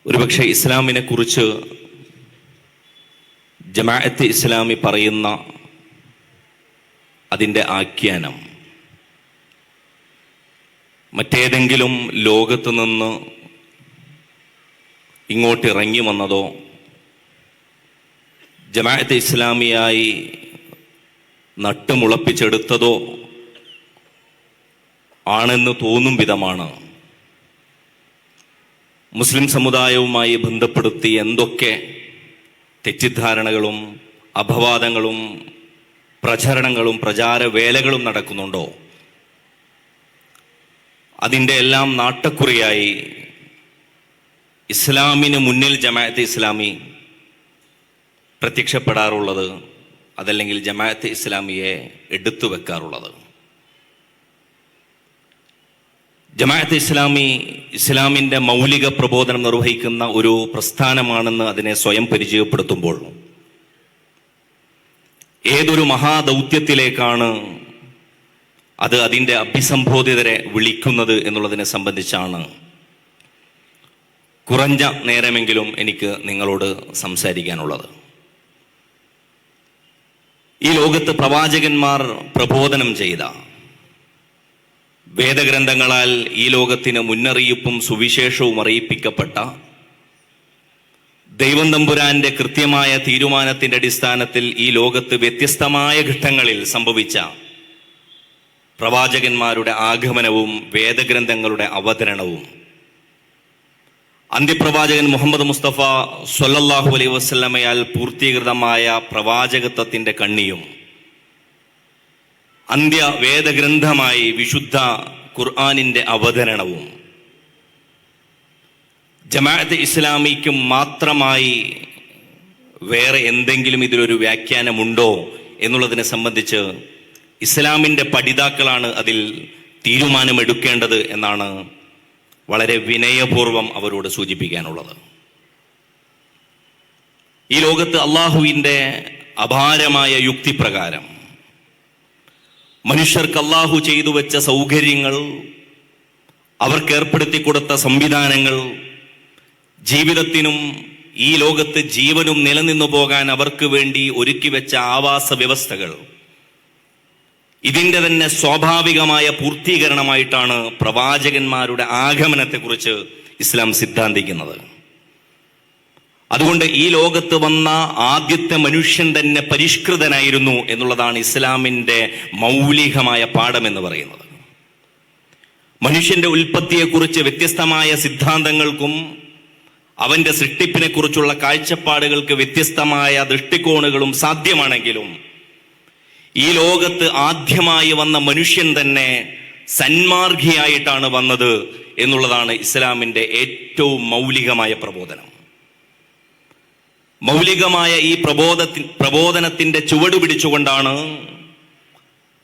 ഒരുപക്ഷെ ഇസ്ലാമിനെ കുറിച്ച് ജമാഅത്തെ ഇസ്ലാമി പറയുന്ന അതിൻ്റെ ആഖ്യാനം മറ്റേതെങ്കിലും ലോകത്ത് നിന്ന് ഇങ്ങോട്ട് ഇറങ്ങി വന്നതോ ജമാഅത്തെ ഇസ്ലാമിയായി നട്ടുമുളപ്പിച്ചെടുത്തതോ ആണെന്ന് തോന്നും വിധമാണ് മുസ്ലിം സമുദായവുമായി ബന്ധപ്പെടുത്തി എന്തൊക്കെ തെറ്റിദ്ധാരണകളും അപവാദങ്ങളും പ്രചരണങ്ങളും പ്രചാരവേലകളും നടക്കുന്നുണ്ടോ അതിൻ്റെ എല്ലാം നാട്ടക്കുറിയായി ഇസ്ലാമിന് മുന്നിൽ ജമാഅത്തെ ഇസ്ലാമി പ്രത്യക്ഷപ്പെടാറുള്ളത്, അതല്ലെങ്കിൽ ജമാഅത്തെ ഇസ്ലാമിയെ എടുത്തു വെക്കാറുള്ളത്. ജമാഅത്തെ ഇസ്ലാമി ഇസ്ലാമിൻ്റെ മൗലിക പ്രബോധനം നിർവഹിക്കുന്ന ഒരു പ്രസ്ഥാനമാണെന്ന് അതിനെ സ്വയം പരിചയപ്പെടുത്തുമ്പോൾ ഏതൊരു മഹാദൗത്യത്തിലേക്കാണ് അത് അതിൻ്റെ അഭിസംബോധിതരെ വിളിക്കുന്നത് എന്നുള്ളതിനെ സംബന്ധിച്ചാണ് കുറഞ്ഞ നേരമെങ്കിലും എനിക്ക് നിങ്ങളോട് സംസാരിക്കാനുള്ളത്. ഈ ലോകത്ത് പ്രവാചകന്മാർ പ്രബോധനം ചെയ്ത വേദഗ്രന്ഥങ്ങളാൽ ഈ ലോകത്തിന് മുന്നറിയിപ്പും സുവിശേഷവും അറിയിപ്പിക്കപ്പെട്ട ദൈവം തമ്പുരാന്റെ കൃത്യമായ തീരുമാനത്തിന്റെ അടിസ്ഥാനത്തിൽ ഈ ലോകത്ത് വ്യത്യസ്തമായ ഘട്ടങ്ങളിൽ സംഭവിച്ച പ്രവാചകന്മാരുടെ ആഗമനവും വേദഗ്രന്ഥങ്ങളുടെ അവതരണവും അന്ത്യപ്രവാചകൻ മുഹമ്മദ് മുസ്തഫ സ്വല്ലല്ലാഹു അലൈഹി വസല്ലമയാൽ പൂർത്തീകൃതമായ പ്രവാചകത്വത്തിന്റെ കണ്ണിയും അന്ത്യ വേദഗ്രന്ഥമായി വിശുദ്ധ ഖുർആനിന്റെ അവതരണവും ജമാഅത്തെ ഇസ്ലാമിക്ക് മാത്രമായി വേറെ എന്തെങ്കിലും ഇതിലൊരു വ്യാഖ്യാനമുണ്ടോ എന്നുള്ളതിനെ സംബന്ധിച്ച് ഇസ്ലാമിൻ്റെ പഠിതാക്കളാണ് അതിൽ തീരുമാനമെടുക്കേണ്ടത് എന്നാണ് വളരെ വിനയപൂർവം അവരോട് സൂചിപ്പിക്കാനുള്ളത്. ഈ ലോകത്ത് അള്ളാഹുവിൻ്റെ അപാരമായ യുക്തിപ്രകാരം മനുഷ്യർക്ക് അള്ളാഹു ചെയ്തു വെച്ച സൗകര്യങ്ങൾ, അവർക്ക് ഏർപ്പെടുത്തി കൊടുത്ത സംവിധാനങ്ങൾ, ജീവിതത്തിനും ഈ ലോകത്ത് ജീവനും നിലനിന്നു പോകാൻ അവർക്ക് വേണ്ടി ഒരുക്കി വെച്ച ആവാസ വ്യവസ്ഥകൾ, ഇതിൻ്റെ തന്നെ സ്വാഭാവികമായ പൂർത്തീകരണമായിട്ടാണ് പ്രവാചകന്മാരുടെ ആഗമനത്തെക്കുറിച്ച് ഇസ്ലാം സിദ്ധാന്തിക്കുന്നത്. അതുകൊണ്ട് ഈ ലോകത്ത് വന്ന ആദ്യത്തെ മനുഷ്യൻ തന്നെ പരിഷ്കൃതനായിരുന്നു എന്നുള്ളതാണ് ഇസ്ലാമിൻ്റെ മൗലികമായ പാഠം എന്ന് പറയുന്നത്. മനുഷ്യന്റെ ഉൽപ്പത്തിയെക്കുറിച്ച് വ്യത്യസ്തമായ സിദ്ധാന്തങ്ങൾക്കും അവന്റെ സൃഷ്ടിപ്പിനെ കുറിച്ചുള്ള കാഴ്ചപ്പാടുകൾക്ക് വ്യത്യസ്തമായ ദൃഷ്ടികോണുകളും സാധ്യമാണെങ്കിലും ഈ ലോകത്ത് ആദ്യമായി വന്ന മനുഷ്യൻ തന്നെ സന്മാർഗിയായിട്ടാണ് വന്നത് എന്നുള്ളതാണ് ഇസ്ലാമിൻ്റെ ഏറ്റവും മൗലികമായ പ്രബോധനം. മൗലികമായ ഈ പ്രബോധനത്തിന്റെ ചുവട് പിടിച്ചുകൊണ്ടാണ്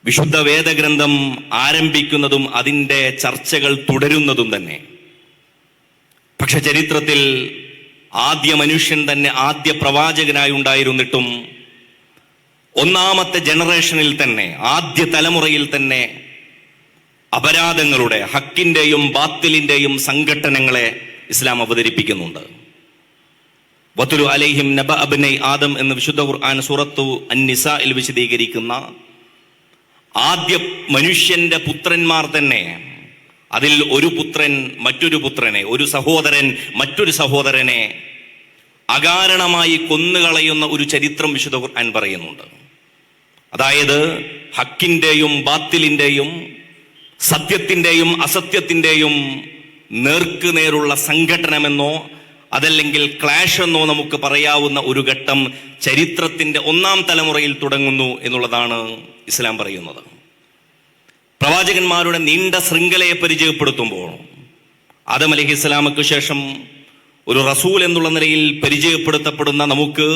വിശുദ്ധ വേദഗ്രന്ഥം ആരംഭിക്കുന്നതും അതിൻ്റെ ചർച്ചകൾ തുടരുന്നതും തന്നെ. പക്ഷെ ചരിത്രത്തിൽ ആദ്യ മനുഷ്യൻ തന്നെ ആദ്യ പ്രവാചകനായി ഉണ്ടായിരുന്നിട്ടും ഒന്നാമത്തെ ജനറേഷനിൽ തന്നെ, ആദ്യ തലമുറയിൽ തന്നെ അപരാധങ്ങളുടെ, ഹക്കിന്റെയും ബാത്തിലിന്റെയും സംഘട്ടനങ്ങളെ ഇസ്ലാം അവതരിപ്പിക്കുന്നുണ്ട്. വതുലു അലൈഹിം നബഅ ഇബ്നൈ ആദം എന്ന് വിശുദ്ധ ഖുർആൻ സൂറത്തു അൻ-നിസാഇൽ വിശദീകരിക്കുന്ന ആദ്യ മനുഷ്യന്റെ പുത്രന്മാർ തന്നെ, അതിൽ ഒരു പുത്രൻ മറ്റൊരു പുത്രനെ, ഒരു സഹോദരൻ മറ്റൊരു സഹോദരനെ അകാരണമായി കൊന്നുകളയുന്ന ഒരു ചരിത്രം വിശുദ്ധ ഖുർആൻ പറയുന്നുണ്ട്. അതായത് ഹക്കിന്റെയും ബാത്തിലിന്റെയും സത്യത്തിന്റെയും അസത്യത്തിന്റെയും നേർക്കുനേരുള്ള സംഘടനമെന്നോ അതല്ലെങ്കിൽ ക്ലാഷ് എന്നോ നമുക്ക് പറയാവുന്ന ഒരു ഘട്ടം ചരിത്രത്തിന്റെ ഒന്നാം തലമുറയിൽ തുടങ്ങുന്നു എന്നുള്ളതാണ് ഇസ്ലാം പറയുന്നത്. പ്രവാചകന്മാരുടെ നീണ്ട ശൃംഖലയെ പരിചയപ്പെടുത്തുമ്പോൾ ആദം അലൈഹിസ്സലാമക്ക് ശേഷം ഒരു റസൂൽ എന്നുള്ള നിലയിൽ പരിചയപ്പെടുത്തപ്പെടുന്ന നമുക്ക്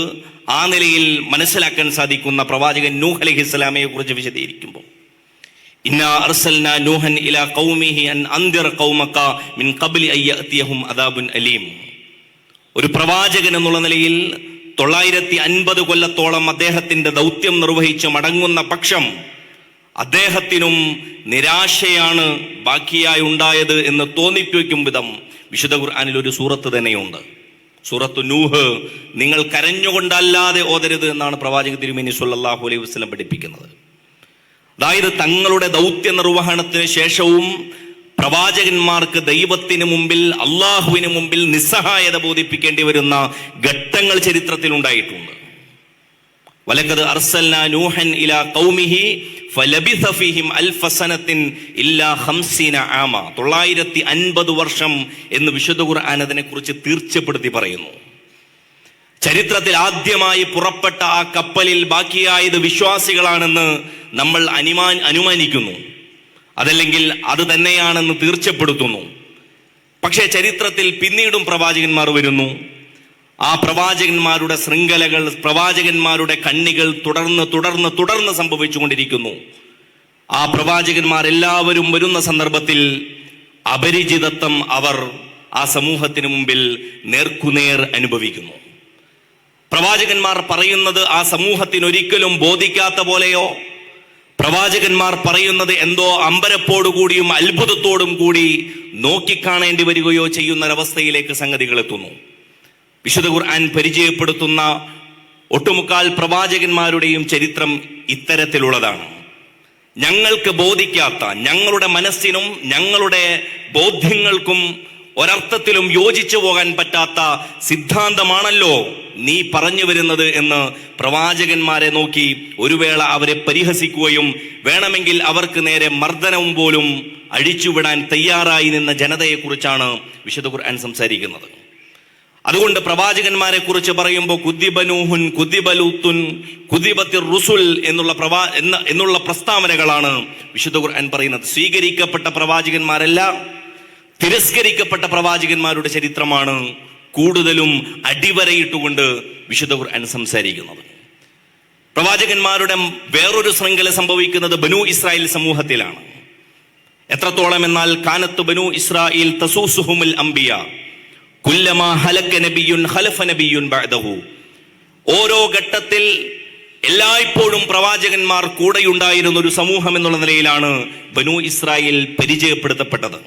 ആ നിലയിൽ മനസ്സിലാക്കാൻ സാധിക്കുന്ന പ്രവാചകൻ നൂഹ് അലൈഹിസ്സലാമയെ കുറിച്ച് വിശദീകരിക്കുമ്പോൾ ഇന്നാ അർസൽനാ നൂഹൻ ഇലാ ഖൗമിഹി അൻ അൻദിർ ഖൗമക മിൻ ഖബ്ലി അൻ യഅതിയഹും അദാബുൻ അലീം. ഒരു പ്രവാചകൻ എന്നുള്ള നിലയിൽ 950 കൊല്ലത്തോളം അദ്ദേഹത്തിന്റെ ദൗത്യം നിർവഹിച്ച് മടങ്ങുന്ന പക്ഷം അദ്ദേഹത്തിനും നിരാശയാണ് ബാക്കിയായി ഉണ്ടായത് എന്ന് തോന്നിപ്പിക്കും വിധം വിശുദ്ധ ഖുർആനിൽ ഒരു സൂറത്ത് തന്നെയുണ്ട്. സൂറത്തു നൂഹ് നിങ്ങൾ കരഞ്ഞുകൊണ്ടല്ലാതെ ഓതരുത് എന്നാണ് പ്രവാചക തിരുമേനി സ്വല്ലല്ലാഹു അലൈഹി വസല്ലം പഠിപ്പിക്കുന്നത്. അതായത് തങ്ങളുടെ ദൗത്യ നിർവഹണത്തിന് ശേഷവും പ്രവാചകന്മാർക്ക് ദൈവത്തിന് മുമ്പിൽ, അള്ളാഹുവിന് മുമ്പിൽ നിസ്സഹായത ബോധിപ്പിക്കേണ്ടി വരുന്ന ഘട്ടങ്ങൾ ചരിത്രത്തിൽ ഉണ്ടായിട്ടുണ്ട്. വലഖദ് അർസൽനാ നൂഹൻ ഇലാ ഖൗമിഹി ഫലബിസ ഫീഹിം അൽഫ സനത്തിൻ ഇല്ലാ 50 ആമ. 950 വർഷം എന്ന് വിശുദ്ധ ഖുർആൻ അതിനെക്കുറിച്ച് തീർച്ചപ്പെടുത്തി പറയുന്നു. ചരിത്രത്തിൽ ആദ്യമായി പുറപ്പെട്ട ആ കപ്പലിൽ ബാക്കിയായത് വിശ്വാസികളാണെന്ന് നമ്മൾ അനുമാനിക്കുന്നു, അതല്ലെങ്കിൽ അത് തന്നെയാണെന്ന് തീർച്ചപ്പെടുത്തുന്നു. പക്ഷേ ചരിത്രത്തിൽ പിന്നീടും പ്രവാചകന്മാർ വരുന്നു. ആ പ്രവാചകന്മാരുടെ ശൃംഖലകൾ, പ്രവാചകന്മാരുടെ കണ്ണികൾ തുടർന്ന് സംഭവിച്ചുകൊണ്ടിരിക്കുന്നു. ആ പ്രവാചകന്മാരെല്ലാവരും വരുന്ന സന്ദർഭത്തിൽ അപരിചിതത്വം അവർ ആ സമൂഹത്തിന് മുമ്പിൽ നേർക്കുനേർ അനുഭവിക്കുന്നു. പ്രവാചകന്മാർ പറയുന്നത് ആ സമൂഹത്തിനൊരിക്കലും ബോധിക്കാത്ത പോലെയോ, പ്രവാചകന്മാർ പറയുന്നത് എന്തോ അമ്പരപ്പോടുകൂടിയും അത്ഭുതത്തോടും കൂടി നോക്കിക്കാണേണ്ടി വരികയോ ചെയ്യുന്നൊരവസ്ഥയിലേക്ക് സംഗതികൾ എത്തുന്നു. വിശുദ്ധ ഖുർആൻ പരിചയപ്പെടുത്തുന്ന ഒട്ടുമുക്കാൽ പ്രവാചകന്മാരുടെയും ചരിത്രം ഇത്തരത്തിലുള്ളതാണ്. ഞങ്ങൾക്ക് ബോധിക്കാത്ത, ഞങ്ങളുടെ മനസ്സിനും ഞങ്ങളുടെ ബോധ്യങ്ങൾക്കും ഒരർത്ഥത്തിലും യോജിച്ചു പോകാൻ പറ്റാത്ത സിദ്ധാന്തമാണല്ലോ നീ പറഞ്ഞു വരുന്നത് എന്ന് പ്രവാചകന്മാരെ നോക്കി ഒരു വേള അവരെ പരിഹസിക്കുകയും വേണമെങ്കിൽ അവർക്ക് നേരെ മർദ്ദനവും പോലും അഴിച്ചുവിടാൻ തയ്യാറായി നിന്ന ജനതയെക്കുറിച്ചാണ് വിശുദ്ധ ഖുർആൻ സംസാരിക്കുന്നത്. അതുകൊണ്ട് പ്രവാചകന്മാരെ കുറിച്ച് പറയുമ്പോൾ കുദ്ദിബനൂഹുൻ, കുദ്ദിബലൂത്തുൻ, കുദ്ദിബത്തിർ റുസുൽ എന്നുള്ള പ്രസ്താവനകളാണ് വിശുദ്ധ ഖുർആൻ പറയുന്നത്. സ്വീകരിക്കപ്പെട്ട പ്രവാചകന്മാരല്ല, തിരസ്കരിക്കപ്പെട്ട പ്രവാചകന്മാരുടെ ചരിത്രമാണ് കൂടുതലും അടിവരയിട്ടുകൊണ്ട് വിശുദ്ധ ഖുർആൻ സംസാരിക്കുന്നത്. പ്രവാചകന്മാരുടെ വേറൊരു ശൃംഖല സംഭവിക്കുന്നത് ബനൂ ഇസ്രായേൽ സമൂഹത്തിലാണ്. എത്രത്തോളം എന്നാൽ കാനത്ത് ബനൂ ഇസ്രായേൽ തസൂസുഹുമുൽ അംബിയ കുല്ലമാ ഹലക നബിയുൻ ഖലഫ നബിയുൻ ബഅദഹു. ഓരോ ഘട്ടത്തിൽ എല്ലായ്പ്പോഴും പ്രവാചകന്മാർ കൂടെയുണ്ടായിരുന്ന ഒരു സമൂഹം എന്നുള്ള നിലയിലാണ് ബനൂ ഇസ്രായേൽ പരിചയപ്പെടുത്തപ്പെട്ടത്.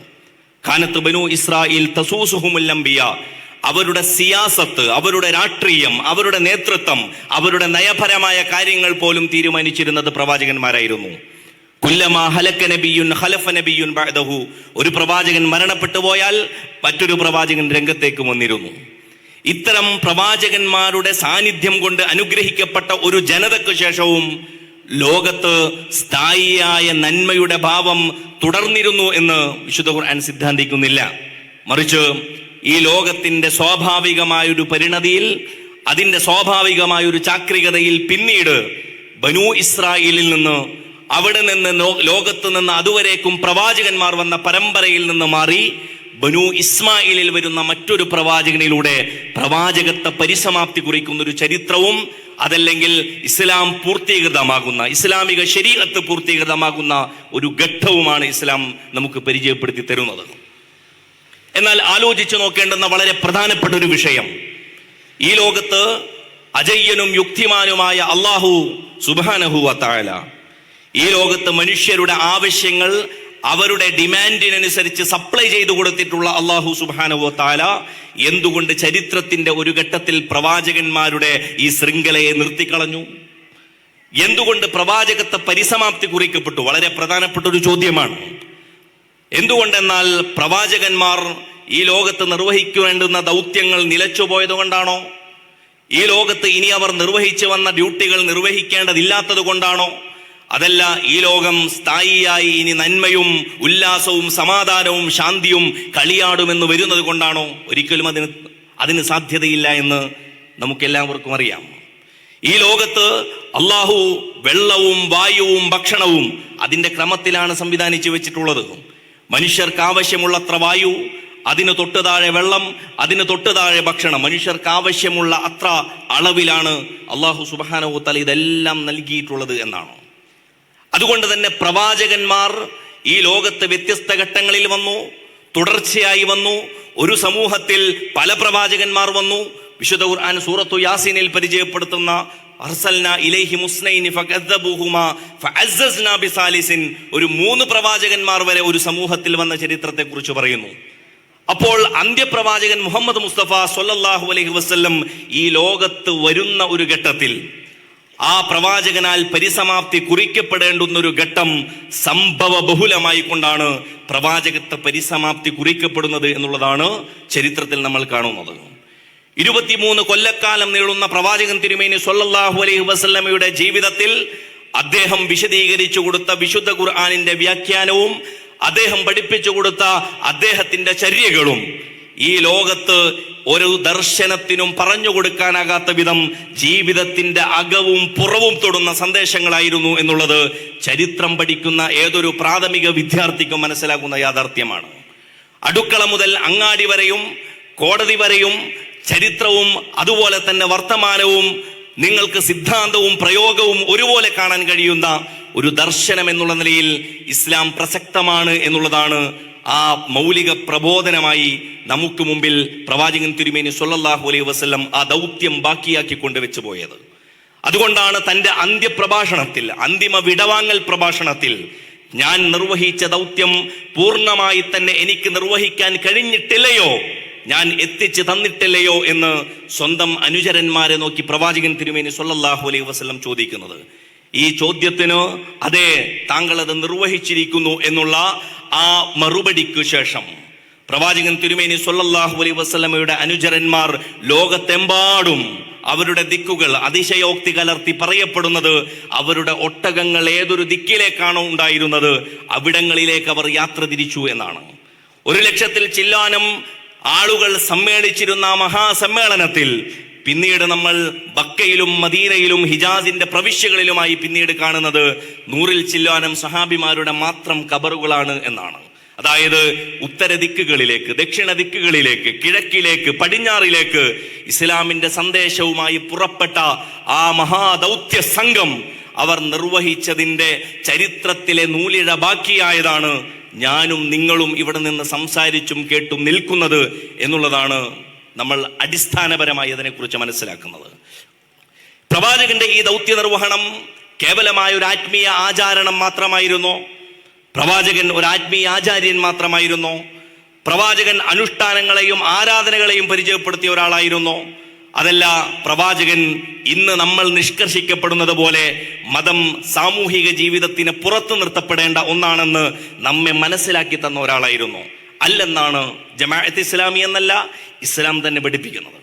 കാനത്ത് ബനൂ ഇസ്രായേൽ തസൂസുഹുമുൽ അംബിയ. അവരുടെ സിയാസത്ത്, അവരുടെ രാഷ്ട്രീയം, അവരുടെ നേതൃത്വം, അവരുടെ നയപരമായ കാര്യങ്ങൾ പോലും തീരുമാനിച്ചിരുന്നത് പ്രവാചകന്മാരായിരുന്നു. കുല്ലമാ ഹലക നബിയുൻ ഖലഫ നബിയുൻ ബഅദഹു. ഒരു പ്രവാചകൻ മരണപ്പെട്ടു പോയാൽ മറ്റൊരു പ്രവാചകൻ രംഗത്തേക്ക് വന്നിരുന്നു. ഇത്തരം പ്രവാചകന്മാരുടെ സാന്നിധ്യം കൊണ്ട് അനുഗ്രഹിക്കപ്പെട്ട ഒരു ജനതയ്ക്ക് ശേഷവും ലോകത്ത് സ്ഥായിയായ നന്മയുടെ ഭാവം തുടർന്നിരുന്നു എന്ന് വിശുദ്ധ ഖുർആൻ സിദ്ധാന്തിക്കുന്നില്ല. മറിച്ച് ഈ ലോകത്തിന്റെ സ്വാഭാവികമായൊരു പരിണതിയിൽ, അതിന്റെ സ്വാഭാവികമായൊരു ചാക്രികതയിൽ പിന്നീട് ബനൂ ഇസ്രായേലിൽ നിന്ന്, അവിടെ നിന്ന് ലോകത്ത് നിന്ന് അതുവരേക്കും പ്രവാചകന്മാർ വന്ന പരമ്പരയിൽ നിന്ന് മാറി ബനൂ ഇസ്മായിലിൽ വരുന്ന മറ്റൊരു പ്രവാചകനിലൂടെ പ്രവാചകത്വ പരിസമാപ്തി കുറിക്കുന്ന ഒരു ചരിത്രവും, അതല്ലെങ്കിൽ ഇസ്ലാം പൂർത്തീകൃതമാകുന്ന, ഇസ്ലാമിക ശരീഅത്ത് പൂർത്തീകൃതമാകുന്ന ഒരു ഘട്ടവുമാണ് ഇസ്ലാം നമുക്ക് പരിചയപ്പെടുത്തി തരുന്നത്. എന്നാൽ ആലോചിച്ചു നോക്കേണ്ടുന്ന വളരെ പ്രധാനപ്പെട്ട ഒരു വിഷയം, ഈ ലോകത്ത് അജയ്യനും യുക്തിമാനുമായ അല്ലാഹു സുബ്ഹാനഹു വ തആല ഈ ലോകത്ത് മനുഷ്യരുടെ ആവശ്യങ്ങൾ അവരുടെ ഡിമാൻഡിനനുസരിച്ച് സപ്ലൈ ചെയ്തു കൊടുത്തിട്ടുള്ള അല്ലാഹു സുബ്ഹാനഹു വ തആല എന്തുകൊണ്ട് ചരിത്രത്തിന്റെ ഒരു ഘട്ടത്തിൽ പ്രവാചകന്മാരുടെ ഈ ശൃംഖലയെ നിർത്തിക്കളഞ്ഞു? എന്തുകൊണ്ട് പ്രവാചകത്വ പരിസമാപ്തി കുറിക്കപ്പെട്ടു? വളരെ പ്രധാനപ്പെട്ട ഒരു ചോദ്യമാണ്. എന്തുകൊണ്ടെന്നാൽ പ്രവാചകന്മാർ ഈ ലോകത്ത് നിർവഹിക്കേണ്ടുന്ന ദൗത്യങ്ങൾ നിലച്ചുപോയത് കൊണ്ടാണോ? ഈ ലോകത്ത് ഇനി അവർ നിർവഹിച്ചു വന്ന ഡ്യൂട്ടികൾ നിർവഹിക്കേണ്ടതില്ലാത്തത് കൊണ്ടാണോ? അതല്ല ഈ ലോകം സ്ഥായിയായി ഇനി നന്മയും ഉല്ലാസവും സമാധാനവും ശാന്തിയും കളിയാടുമെന്ന് വരുന്നത് കൊണ്ടാണോ? ഒരിക്കലും അതിന് സാധ്യതയില്ല എന്ന് നമുക്കെല്ലാവർക്കും അറിയാം. ഈ ലോകത്ത് അള്ളാഹു വെള്ളവും വായുവും ഭക്ഷണവും അതിന്റെ ക്രമത്തിലാണ് സംവിധാനിച്ചു വെച്ചിട്ടുള്ളത്. മനുഷ്യർക്ക് ആവശ്യമുള്ളത്ര വായു, അതിന് തൊട്ട് താഴെ വെള്ളം, അതിന് തൊട്ട് താഴെ ഭക്ഷണം. മനുഷ്യർക്ക് ആവശ്യമുള്ള അത്ര അളവിലാണ് അള്ളാഹു സുബ്ഹാനഹു വ തആല ഇതെല്ലാം നൽകിയിട്ടുള്ളത് എന്നാണ്. അതുകൊണ്ട് തന്നെ പ്രവാചകന്മാർ ഈ ലോകത്ത് വ്യത്യസ്ത ഘട്ടങ്ങളിൽ വന്നു, തുടർച്ചയായി വന്നു. ഒരു സമൂഹത്തിൽ പല പ്രവാചകന്മാർ വന്നു, വിശുദ്ധ ഖുർആൻ സൂറത്തു യാസീനിൽ പരിചയപ്പെടുത്തുന്ന അർസൽനാ ഇലൈഹി മുസ്നൈനി ഫകദ്ദബൂഹുമാ ഫഅസ്സസ്നാ ബിസാലിസിൻ, ഒരു 3 പ്രവാചകന്മാർ വരെ ഒരു സമൂഹത്തിൽ വന്ന ചരിത്രത്തെ കുറിച്ച് പറയുന്നു. അപ്പോൾ അന്ത്യപ്രവാചകൻ മുഹമ്മദ് മുസ്തഫ സ്വല്ലല്ലാഹു അലൈഹി വസല്ലം ഈ ലോകത്ത് വരുന്ന ഒരു ഘട്ടത്തിൽ ആ പ്രവാചകനാൽ പരിസമാപ്തി കുറിക്കപ്പെടേണ്ടുന്ന ഒരു ഘട്ടം സംഭവ ബഹുലമായി കൊണ്ടാണ് പ്രവാചകത്വ പരിസമാപ്തി കുറിക്കപ്പെടുന്നത് എന്നുള്ളതാണ് ചരിത്രത്തിൽ നമ്മൾ കാണുന്നത്. 23 കൊല്ലക്കാലം നീളുന്ന പ്രവാചകൻ തിരുമേനി സ്വല്ലല്ലാഹു അലൈഹി വസല്ലമയുടെ ജീവിതത്തിൽ അദ്ദേഹം വിശദീകരിച്ചു കൊടുത്ത വിശുദ്ധ ഖുർആനിന്റെ വ്യാഖ്യാനവും അദ്ദേഹം പഠിപ്പിച്ചു കൊടുത്ത അദ്ദേഹത്തിന്റെ ചര്യകളും ഈ ലോകത്ത് ഒരു ദർശനത്തിനും പറഞ്ഞു കൊടുക്കാനാകാത്ത വിധം ജീവിതത്തിന്റെ അകവും പുറവും തൊടുന്ന സന്ദേശങ്ങളായിരുന്നു എന്നുള്ളത് ചരിത്രം പഠിക്കുന്ന ഏതൊരു പ്രാഥമിക വിദ്യാർത്ഥിക്കും മനസ്സിലാക്കുന്ന യാഥാർത്ഥ്യമാണ്. അടുക്കള മുതൽ അങ്ങാടി വരെയും കോടതി വരെയും ചരിത്രവും അതുപോലെ തന്നെ വർത്തമാനവും നിങ്ങൾക്ക് സിദ്ധാന്തവും പ്രയോഗവും ഒരുപോലെ കാണാൻ കഴിയുന്ന ഒരു ദർശനം എന്നുള്ള നിലയിൽ ഇസ്ലാം പ്രസക്തമാണ് എന്നുള്ളതാണ് ആ മൗലിക പ്രബോധനമായി നമുക്ക് മുമ്പിൽ പ്രവാചകൻ തിരുമേനി സ്വല്ലല്ലാഹു അലൈഹി വസല്ലം ആ ദൗത്യം ബാക്കിയാക്കി കൊണ്ടുവച്ചു പോയത്. അതുകൊണ്ടാണ് തന്റെ അന്ത്യപ്രഭാഷണത്തിൽ, അന്തിമ വിടവാങ്ങൽ പ്രഭാഷണത്തിൽ, ഞാൻ നിർവഹിച്ച ദൗത്യം പൂർണ്ണമായി തന്നെ എനിക്ക് നിർവഹിക്കാൻ കഴിഞ്ഞിട്ടില്ലയോ, ഞാൻ എത്തിച്ചു തന്നിട്ടില്ലയോ എന്ന് സ്വന്തം അനുചരന്മാരെ നോക്കി പ്രവാചകൻ തിരുമേനി സ്വല്ലല്ലാഹു അലൈഹി വസല്ലം ചോദിക്കുന്നത്. ഈ ചോദ്യത്തിന് അതെ, താങ്കൾ അത് നിർവഹിച്ചിരിക്കുന്നു എന്നുള്ള ആ മറുപടിക്ക് ശേഷം പ്രവാചകൻ തിരുമേനി സ്വല്ലല്ലാഹു അലൈഹി വസല്ലമയുടെ അനുചരന്മാർ ലോകത്തെമ്പാടും അവരുടെ ദിക്കുകൾ അതിശയോക്തി കലർത്തി പറയപ്പെടുന്നത് അവരുടെ ഒട്ടകങ്ങൾ ഏതൊരു ദിക്കിലേക്കാണോ ഉണ്ടായിരുന്നത് അവിടങ്ങളിലേക്ക് അവർ യാത്ര തിരിച്ചു എന്നാണ്. 100,000-ൽ ചില്ലാനം ആളുകൾ സമ്മേളിച്ചിരുന്ന മഹാസമ്മേളനത്തിൽ പിന്നീട് നമ്മൾ ബക്കയിലും മദീനയിലും ഹിജാസിന്റെ പ്രവിശ്യകളിലുമായി പിന്നീട് കാണുന്നത് 100-ൽ ചില്ലാനം സഹാബിമാരുടെ മാത്രം ഖബറുകളാണ് എന്നാണ്. അതായത് ഉത്തര ദിക്കുകളിലേക്ക്, ദക്ഷിണ ദിക്കുകളിലേക്ക്, കിഴക്കിലേക്ക്, പടിഞ്ഞാറിലേക്ക് ഇസ്ലാമിന്റെ സന്ദേശവുമായി പുറപ്പെട്ട ആ മഹാദൗത്യ സംഘം അവർ നിർവഹിച്ചതിന്റെ ചരിത്രത്തിലെ നൂലിഴ ബാക്കിയായതാണ് ഞാനും നിങ്ങളും ഇവിടെ നിന്ന് സംസാരിച്ചും കേട്ടും നിൽക്കുന്നത് എന്നുള്ളതാണ് നമ്മൾ അടിസ്ഥാനപരമായി അതിനെക്കുറിച്ച് മനസ്സിലാക്കുന്നത്. പ്രവാചകന്റെ ഈ ദൗത്യ നിർവഹണം കേവലമായ ഒരു ആത്മീയ ആചാരണം മാത്രമായിരുന്നോ? പ്രവാചകൻ ഒരു ആത്മീയ ആചാര്യൻ മാത്രമായിരുന്നോ? പ്രവാചകൻ അനുഷ്ഠാനങ്ങളെയും ആരാധനകളെയും പരിചയപ്പെടുത്തിയ ഒരാളായിരുന്നോ? അതല്ല, പ്രവാചകൻ ഇന്ന് നമ്മൾ നിഷ്കർഷിക്കപ്പെടുന്നത് പോലെ മതം സാമൂഹിക ജീവിതത്തിന് പുറത്തു നിർത്തപ്പെടേണ്ട ഒന്നാണെന്ന് നമ്മെ മനസ്സിലാക്കി തന്ന ഒരാളായിരുന്നു? അല്ലെന്നാണ് ജമാഅത്ത് ഇസ്ലാമി എന്നല്ല ഇസ്ലാം തന്നെ പഠിപ്പിക്കുന്നത്.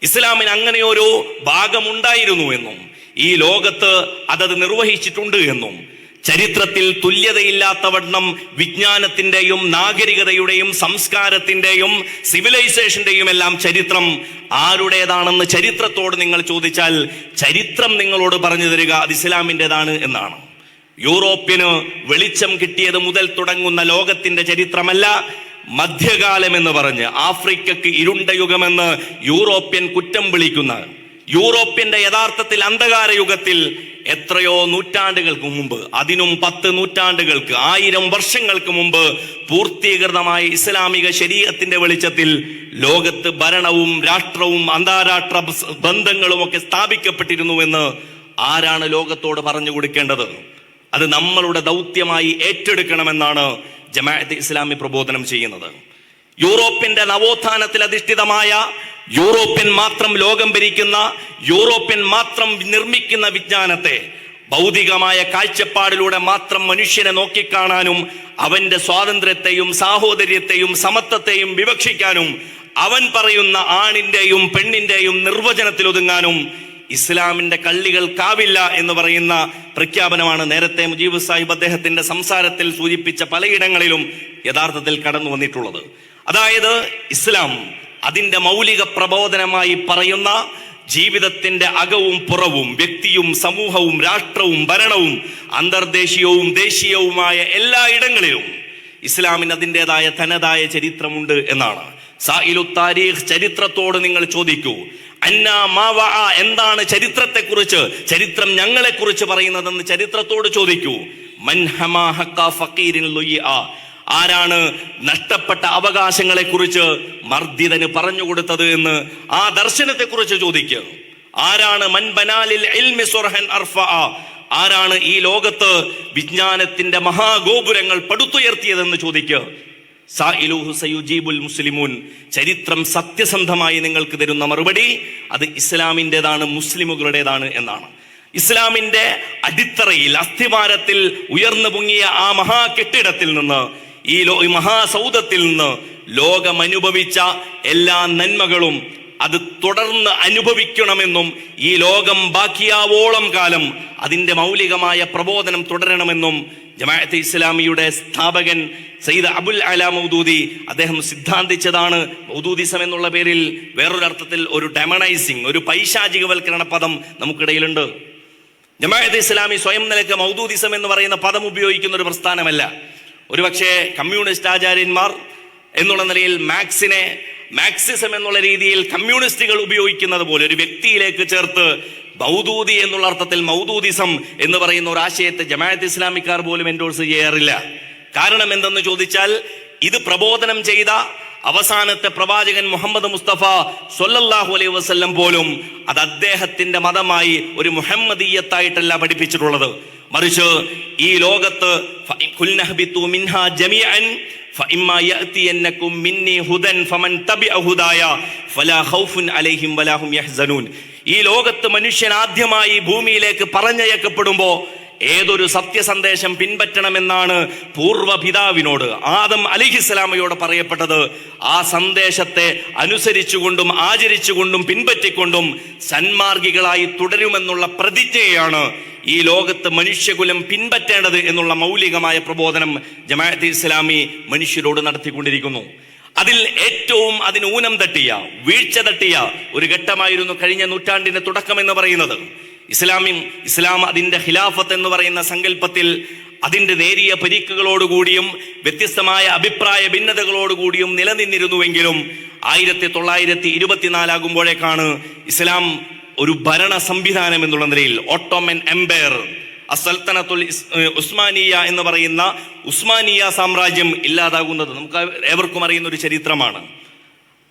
ഇസ്ലാമിന് അങ്ങനെ ഒരു ഭാഗമുണ്ടായിരുന്നു എന്നും ഈ ലോകത്ത് അതത് നിർവഹിച്ചിട്ടുണ്ട് എന്നും ചരിത്രത്തിൽ തുല്യതയില്ലാത്തവണ്ണം വിജ്ഞാനത്തിന്റെയും നാഗരികതയുടെയും സംസ്കാരത്തിന്റെയും സിവിലൈസേഷന്റെയും എല്ലാം ചരിത്രം ആരുടേതാണെന്ന് ചരിത്രത്തോട് നിങ്ങൾ ചോദിച്ചാൽ ചരിത്രം നിങ്ങളോട് പറഞ്ഞു തരിക അത് ഇസ്ലാമിൻ്റെതാണ് എന്നാണ്. യൂറോപ്യന് വെളിച്ചം കിട്ടിയത് മുതൽ തുടങ്ങുന്ന ലോകത്തിന്റെ ചരിത്രമല്ല മധ്യകാലം എന്ന് പറഞ്ഞ് ആഫ്രിക്കക്ക് ഇരുണ്ട യുഗമെന്ന് യൂറോപ്യൻ കുറ്റം വിളിക്കുന്ന യൂറോപ്യന്റെ യഥാർത്ഥത്തിൽ അന്ധകാര യുഗത്തിൽ എത്രയോ നൂറ്റാണ്ടുകൾക്ക് മുമ്പ്, അതിനും 10 നൂറ്റാണ്ടുകൾക്ക് 1000 വർഷങ്ങൾക്ക് മുമ്പ് പൂർത്തീകൃതമായ ഇസ്ലാമിക ശരീഅത്തിന്റെ വെളിച്ചത്തിൽ ലോകത്ത് ഭരണവും രാഷ്ട്രവും അന്താരാഷ്ട്ര ബന്ധങ്ങളും ഒക്കെ സ്ഥാപിക്കപ്പെട്ടിരുന്നുവെന്ന് ആരാണ് ലോകത്തോട് പറഞ്ഞു കൊടുക്കേണ്ടത്? അത് നമ്മളുടെ ദൗത്യമായി ഏറ്റെടുക്കണമെന്നാണ് ജമാഅത്ത് ഇസ്ലാമി പ്രബോധനം ചെയ്യുന്നത്. യൂറോപ്യന്റെ നവോത്ഥാനത്തിൽ അധിഷ്ഠിതമായ, യൂറോപ്യൻ മാത്രം ലോകം ഭരിക്കുന്ന, യൂറോപ്യൻ മാത്രം നിർമ്മിക്കുന്ന വിജ്ഞാനത്തെ ഭൗതികമായ കാഴ്ചപ്പാടിലൂടെ മാത്രം മനുഷ്യനെ നോക്കിക്കാണാനും അവന്റെ സ്വാതന്ത്ര്യത്തെയും സാഹോദര്യത്തെയും സമത്വത്തെയും വിവക്ഷിക്കാനും അവൻ പറയുന്ന ആണിന്റെയും പെണ്ണിന്റെയും നിർവചനത്തിൽ ഒതുങ്ങാനും ഇസ്ലാമിന്റെ കള്ളികൾക്കാവില്ല എന്ന് പറയുന്ന പ്രഖ്യാപനമാണ് നേരത്തെ മുജീബ് സാഹിബ് അദ്ദേഹത്തിന്റെ സംസാരത്തിൽ സൂചിപ്പിച്ച പലയിടങ്ങളിലും യഥാർത്ഥത്തിൽ കടന്നു വന്നിട്ടുള്ളത്. അതായത് ഇസ്ലാം അതിന്റെ മൗലിക പ്രബോധനമായി പറയുന്ന ജീവിതത്തിന്റെ അകവും പുറവും, വ്യക്തിയും സമൂഹവും രാഷ്ട്രവും ഭരണവും അന്തർദേശീയവും ദേശീയവുമായ എല്ലാ ഇടങ്ങളിലും ഇസ്ലാമിന് അതിൻ്റെതായ തനതായ ചരിത്രമുണ്ട് എന്നാണ്. സായിലു താരീഖ്, ചരിത്രത്തോട് നിങ്ങൾ ചോദിക്കൂ, എന്താണ് ചരിത്രത്തെക്കുറിച്ച്, ചരിത്രം ഞങ്ങളെക്കുറിച്ച് പറയുന്നതെന്ന് ചരിത്രത്തോട് ചോദിക്കൂ. ആരാണ് നഷ്ടപ്പെട്ട അവകാശങ്ങളെ കുറിച്ച് മർദ്ദിതന് പറഞ്ഞുകൊടുത്തത് എന്ന് ആ ദർശനത്തെ കുറിച്ച് ചോദിക്കുക. ആരാണ് മൻ ബനാലിൽ ഇൽമി സുർഹൻ അർഫഅ, ആരാണ് ഈ ലോകത്ത് വിജ്ഞാനത്തിന്റെ മഹാഗോപുരങ്ങൾ പടുത്തുയർത്തിയതെന്ന് ചോദിക്കുക. സായിലുഹു സയുജീബുൽ മുസ്ലിമൂൻ, ചരിത്രം സത്യസന്ധമായി നിങ്ങൾക്ക് തരുന്ന മറുപടി അത് ഇസ്ലാമിൻ്റെതാണ്, മുസ്ലിമുകളുടേതാണ് എന്നാണ്. ഇസ്ലാമിന്റെ അടിത്തറയിൽ, അസ്ഥിവാരത്തിൽ ഉയർന്നു പൊങ്ങിയ ആ മഹാ കെട്ടിടത്തിൽ നിന്ന്, ഈ മഹാസൗധത്തിൽ നിന്ന് ലോകം അനുഭവിച്ച എല്ലാ നന്മകളും അത് തുടർന്ന് അനുഭവിക്കണമെന്നും ഈ ലോകം ബാക്കിയാവോളം കാലം അതിന്റെ മൗലികമായ പ്രബോധനം തുടരണമെന്നും ജമാഅത്തെ ഇസ്ലാമിയുടെ സ്ഥാപകൻ സയ്യിദ് അബുൽ അല മൗദൂദി അദ്ദേഹം സിദ്ധാന്തിച്ചതാണ്. മൗദൂദിസം എന്നുള്ള പേരിൽ വേറൊരർത്ഥത്തിൽ ഒരു ഡെമണൈസിങ്, ഒരു പൈശാചികവൽക്കരണ പദം നമുക്കിടയിലുണ്ട്. ജമാഅത്തെ ഇസ്ലാമി സ്വയം നിലക്ക് മൗദൂദിസം എന്ന് പറയുന്ന പദം ഉപയോഗിക്കുന്ന ഒരു പ്രസ്ഥാനമല്ല. ഒരുപക്ഷെ കമ്മ്യൂണിസ്റ്റ് ആചാര്യന്മാർ എന്നുള്ള നിലയിൽ മാർക്സിസം എന്നുള്ള രീതിയിൽ കമ്മ്യൂണിസ്റ്റുകൾ ഉപയോഗിക്കുന്നത് പോലെ ഒരു വ്യക്തിയിലേക്ക് ചേർത്ത് മൗദൂദി എന്നുള്ള അർത്ഥത്തിൽ മൗദൂദിസം എന്ന് പറയുന്ന ഒരു ആശയത്തെ ജമാഅത്ത് ഇസ്ലാമിക്കാർ പോലും എൻഡോഴ്സ് ചെയ്യാറില്ല. കാരണം എന്തെന്ന് ചോദിച്ചാൽ, ഇത് പ്രബോധനം ചെയ്ത അവസാനത്തെ പ്രവാചകൻ മുഹമ്മദ് മുസ്തഫ സ്വല്ലല്ലാഹു അലൈഹി വസല്ലം പോലും അത് അദ്ദേഹത്തിന്റെ മതമായി ഒരു മുഹമ്മദീയത്തായിട്ടല്ല പഠിപ്പിച്ചിട്ടുള്ളത്. മറിച്ച് ഈ ലോകത്ത് ഖുൽനഹ്ബിതു മിൻഹാ ജമീഅൻ ഫഇമ്മാ യഅതിയന്നകും മിന്നി ഹുദൻ ഫമൻ തബിഅ ഹുദായ ഫലാ ഖൗഫുൻ അലൈഹിം വലാ ഹും യഹ്സനൂൻ. ഈ ലോകത്ത് മനുഷ്യൻ ആദ്യമായി ഭൂമിയിലേക്ക് പറഞ്ഞയക്കപ്പെടുമ്പോൾ ഏതൊരു സത്യസന്ദേശം പിൻപറ്റണമെന്നാണ് പൂർവ്വപിതാവിനോട് ആദം അലൈഹിസ്സലാമയോട് പറയപ്പെട്ടത്. ആ സന്ദേശത്തെ അനുസരിച്ചുകൊണ്ടും ആചരിച്ചുകൊണ്ടും പിൻപറ്റിക്കൊണ്ടും സന്മാർഗികളായി തുടരുമെന്നുള്ള പ്രതിജ്ഞയാണ് ഈ ലോകത്ത് മനുഷ്യകുലം പിൻപറ്റേണ്ടത് എന്നുള്ള മൗലികമായ പ്രബോധനം ജമാഅത്തെ ഇസ്ലാമി മനുഷ്യരോട് നടത്തിക്കൊണ്ടിരിക്കുന്നു. അതിൽ ഏറ്റവും അതിന് ഊനം തട്ടിയ, വീഴ്ച തട്ടിയ ഒരു ഘട്ടമായിരുന്നു കഴിഞ്ഞ നൂറ്റാണ്ടിന്റെ തുടക്കം എന്ന് പറയുന്നത്. ഇസ്ലാം അതിന്റെ ഖിലാഫത്ത് എന്ന് പറയുന്ന സങ്കല്പത്തിൽ അതിന്റെ നേരിയ പരിക്കുകളോടുകൂടിയും വ്യത്യസ്തമായ അഭിപ്രായ ഭിന്നതകളോടുകൂടിയും നിലനിന്നിരുന്നുവെങ്കിലും 1924 ആകുമ്പോഴേക്കാണ് ഇസ്ലാം ഒരു ഭരണ സംവിധാനം എന്നുള്ള നിലയിൽ ഓട്ടോമൻ എംപയർ, അസൽത്തനത്തുൽ ഉസ്മാനിയ എന്ന് പറയുന്ന ഉസ്മാനിയ സാമ്രാജ്യം ഇല്ലാതാകുന്നത് നമുക്ക് ഏവർക്കും അറിയുന്ന ഒരു ചരിത്രമാണ്.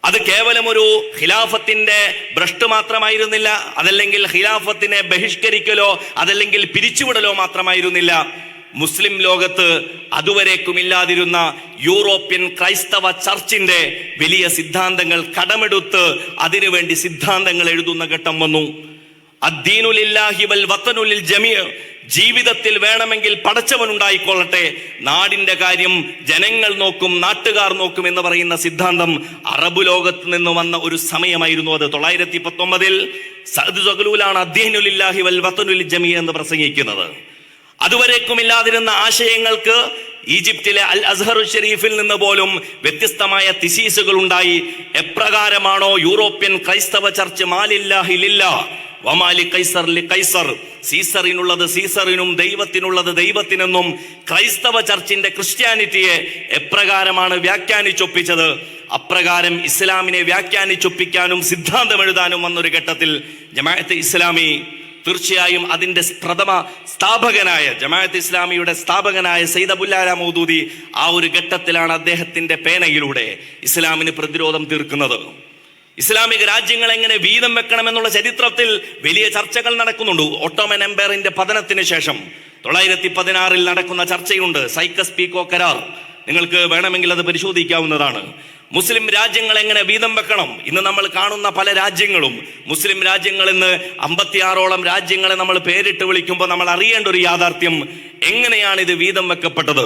അത് കേവലം ഒരു ഖിലാഫത്തിന്റെ ഭ്രഷ്ട് മാത്രമായിരുന്നില്ല, അതല്ലെങ്കിൽ ഖിലാഫത്തിനെ ബഹിഷ്കരിക്കലോ അതല്ലെങ്കിൽ പിരിച്ചുവിടലോ മാത്രമായിരുന്നില്ല. മുസ്ലിം ലോകത്ത് അതുവരേക്കും ഇല്ലാതിരുന്ന യൂറോപ്യൻ ക്രൈസ്തവ ചർച്ചിന്റെ വലിയ സിദ്ധാന്തങ്ങൾ കടമെടുത്ത് അതിനുവേണ്ടി സിദ്ധാന്തങ്ങൾ എഴുതുന്ന ഘട്ടം വന്നു. അദ്ദീനു ലില്ലാഹി വൽ വതനു ലിൽ ജമീഅ്, ജീവിതത്തിൽ വേണമെങ്കിൽ പടച്ചവൻ ഉണ്ടായിക്കൊള്ളട്ടെ, നാടിന്റെ കാര്യം ജനങ്ങൾ നോക്കും, നാട്ടുകാർ നോക്കും എന്ന് പറയുന്ന സിദ്ധാന്തം അറബ് ലോകത്ത് നിന്ന് വന്ന ഒരു സമയമായിരുന്നു അത്. 1919 സഅദ് സഗ്ലൂലാണ് അദ്ദീനു ലില്ലാഹി വൽ വതനു ലിൽ ജമീഅ് എന്ന് പ്രസംഗിക്കുന്നത്. അതുവരേക്കും ഇല്ലാതിരുന്ന ആശയങ്ങൾക്ക് ഈജിപ്തിലെ അൽ അസ്ഹർ ഷരീഫിൽ നിന്ന് പോലും വ്യത്യസ്തമായ തിസീസുകൾ ഉണ്ടായി. എപ്രകാരമാണോ യൂറോപ്യൻ ക്രൈസ്തവ ചർച്ച് മാലില്ലാഹി ലില്ലാഹ് വമാലി കൈസർ ലി കൈസർ, സീസറിനുള്ളത് സീസറിനും ദൈവത്തിനുള്ളത് ദൈവത്തിനെന്നും ക്രൈസ്തവ ചർച്ചിന്റെ ക്രിസ്ത്യാനിറ്റിയെ എപ്രകാരമാണ് വ്യാഖ്യാനിച്ചൊപ്പിച്ചത്, അപ്രകാരം ഇസ്ലാമിനെ വ്യാഖ്യാനിച്ചൊപ്പിക്കാനും സിദ്ധാന്തം എഴുതാനും വന്നൊരു ഘട്ടത്തിൽ ജമാഅത്തെ ഇസ്ലാമി തീർച്ചയായും അതിന്റെ പ്രഥമ സ്ഥാപകനായ ജമാഅത്തെ ഇസ്ലാമിയുടെ സ്ഥാപകനായ സയ്യിദ് അബുൽ അല മൗദൂദി ആ ഒരു ഘട്ടത്തിലാണ് അദ്ദേഹത്തിന്റെ പേനയിലൂടെ ഇസ്ലാമിന് പ്രതിരോധം തീർക്കുന്നത്. ഇസ്ലാമിക രാജ്യങ്ങൾ എങ്ങനെ വീതം വെക്കണമെന്നുള്ള ചരിത്രത്തിൽ വലിയ ചർച്ചകൾ നടക്കുന്നുണ്ട്. ഓട്ടോമൻ എംപയറിന്റെ പതനത്തിന് ശേഷം 1916 നടക്കുന്ന ചർച്ചയുണ്ട്, സൈക്കസ് പീക്കോ കരാർ. നിങ്ങൾക്ക് വേണമെങ്കിൽ അത് പരിശോധിക്കാവുന്നതാണ്. മുസ്ലിം രാജ്യങ്ങൾ എങ്ങനെ വീതം വെക്കണം. ഇന്ന് നമ്മൾ കാണുന്ന പല രാജ്യങ്ങളും മുസ്ലിം രാജ്യങ്ങൾ എന്ന് 56ഓളം രാജ്യങ്ങളെ നമ്മൾ പേരിട്ട് വിളിക്കുമ്പോൾ നമ്മൾ അറിയേണ്ട ഒരു യാഥാർത്ഥ്യം, എങ്ങനെയാണ് ഇത് വീതം വെക്കപ്പെട്ടത്.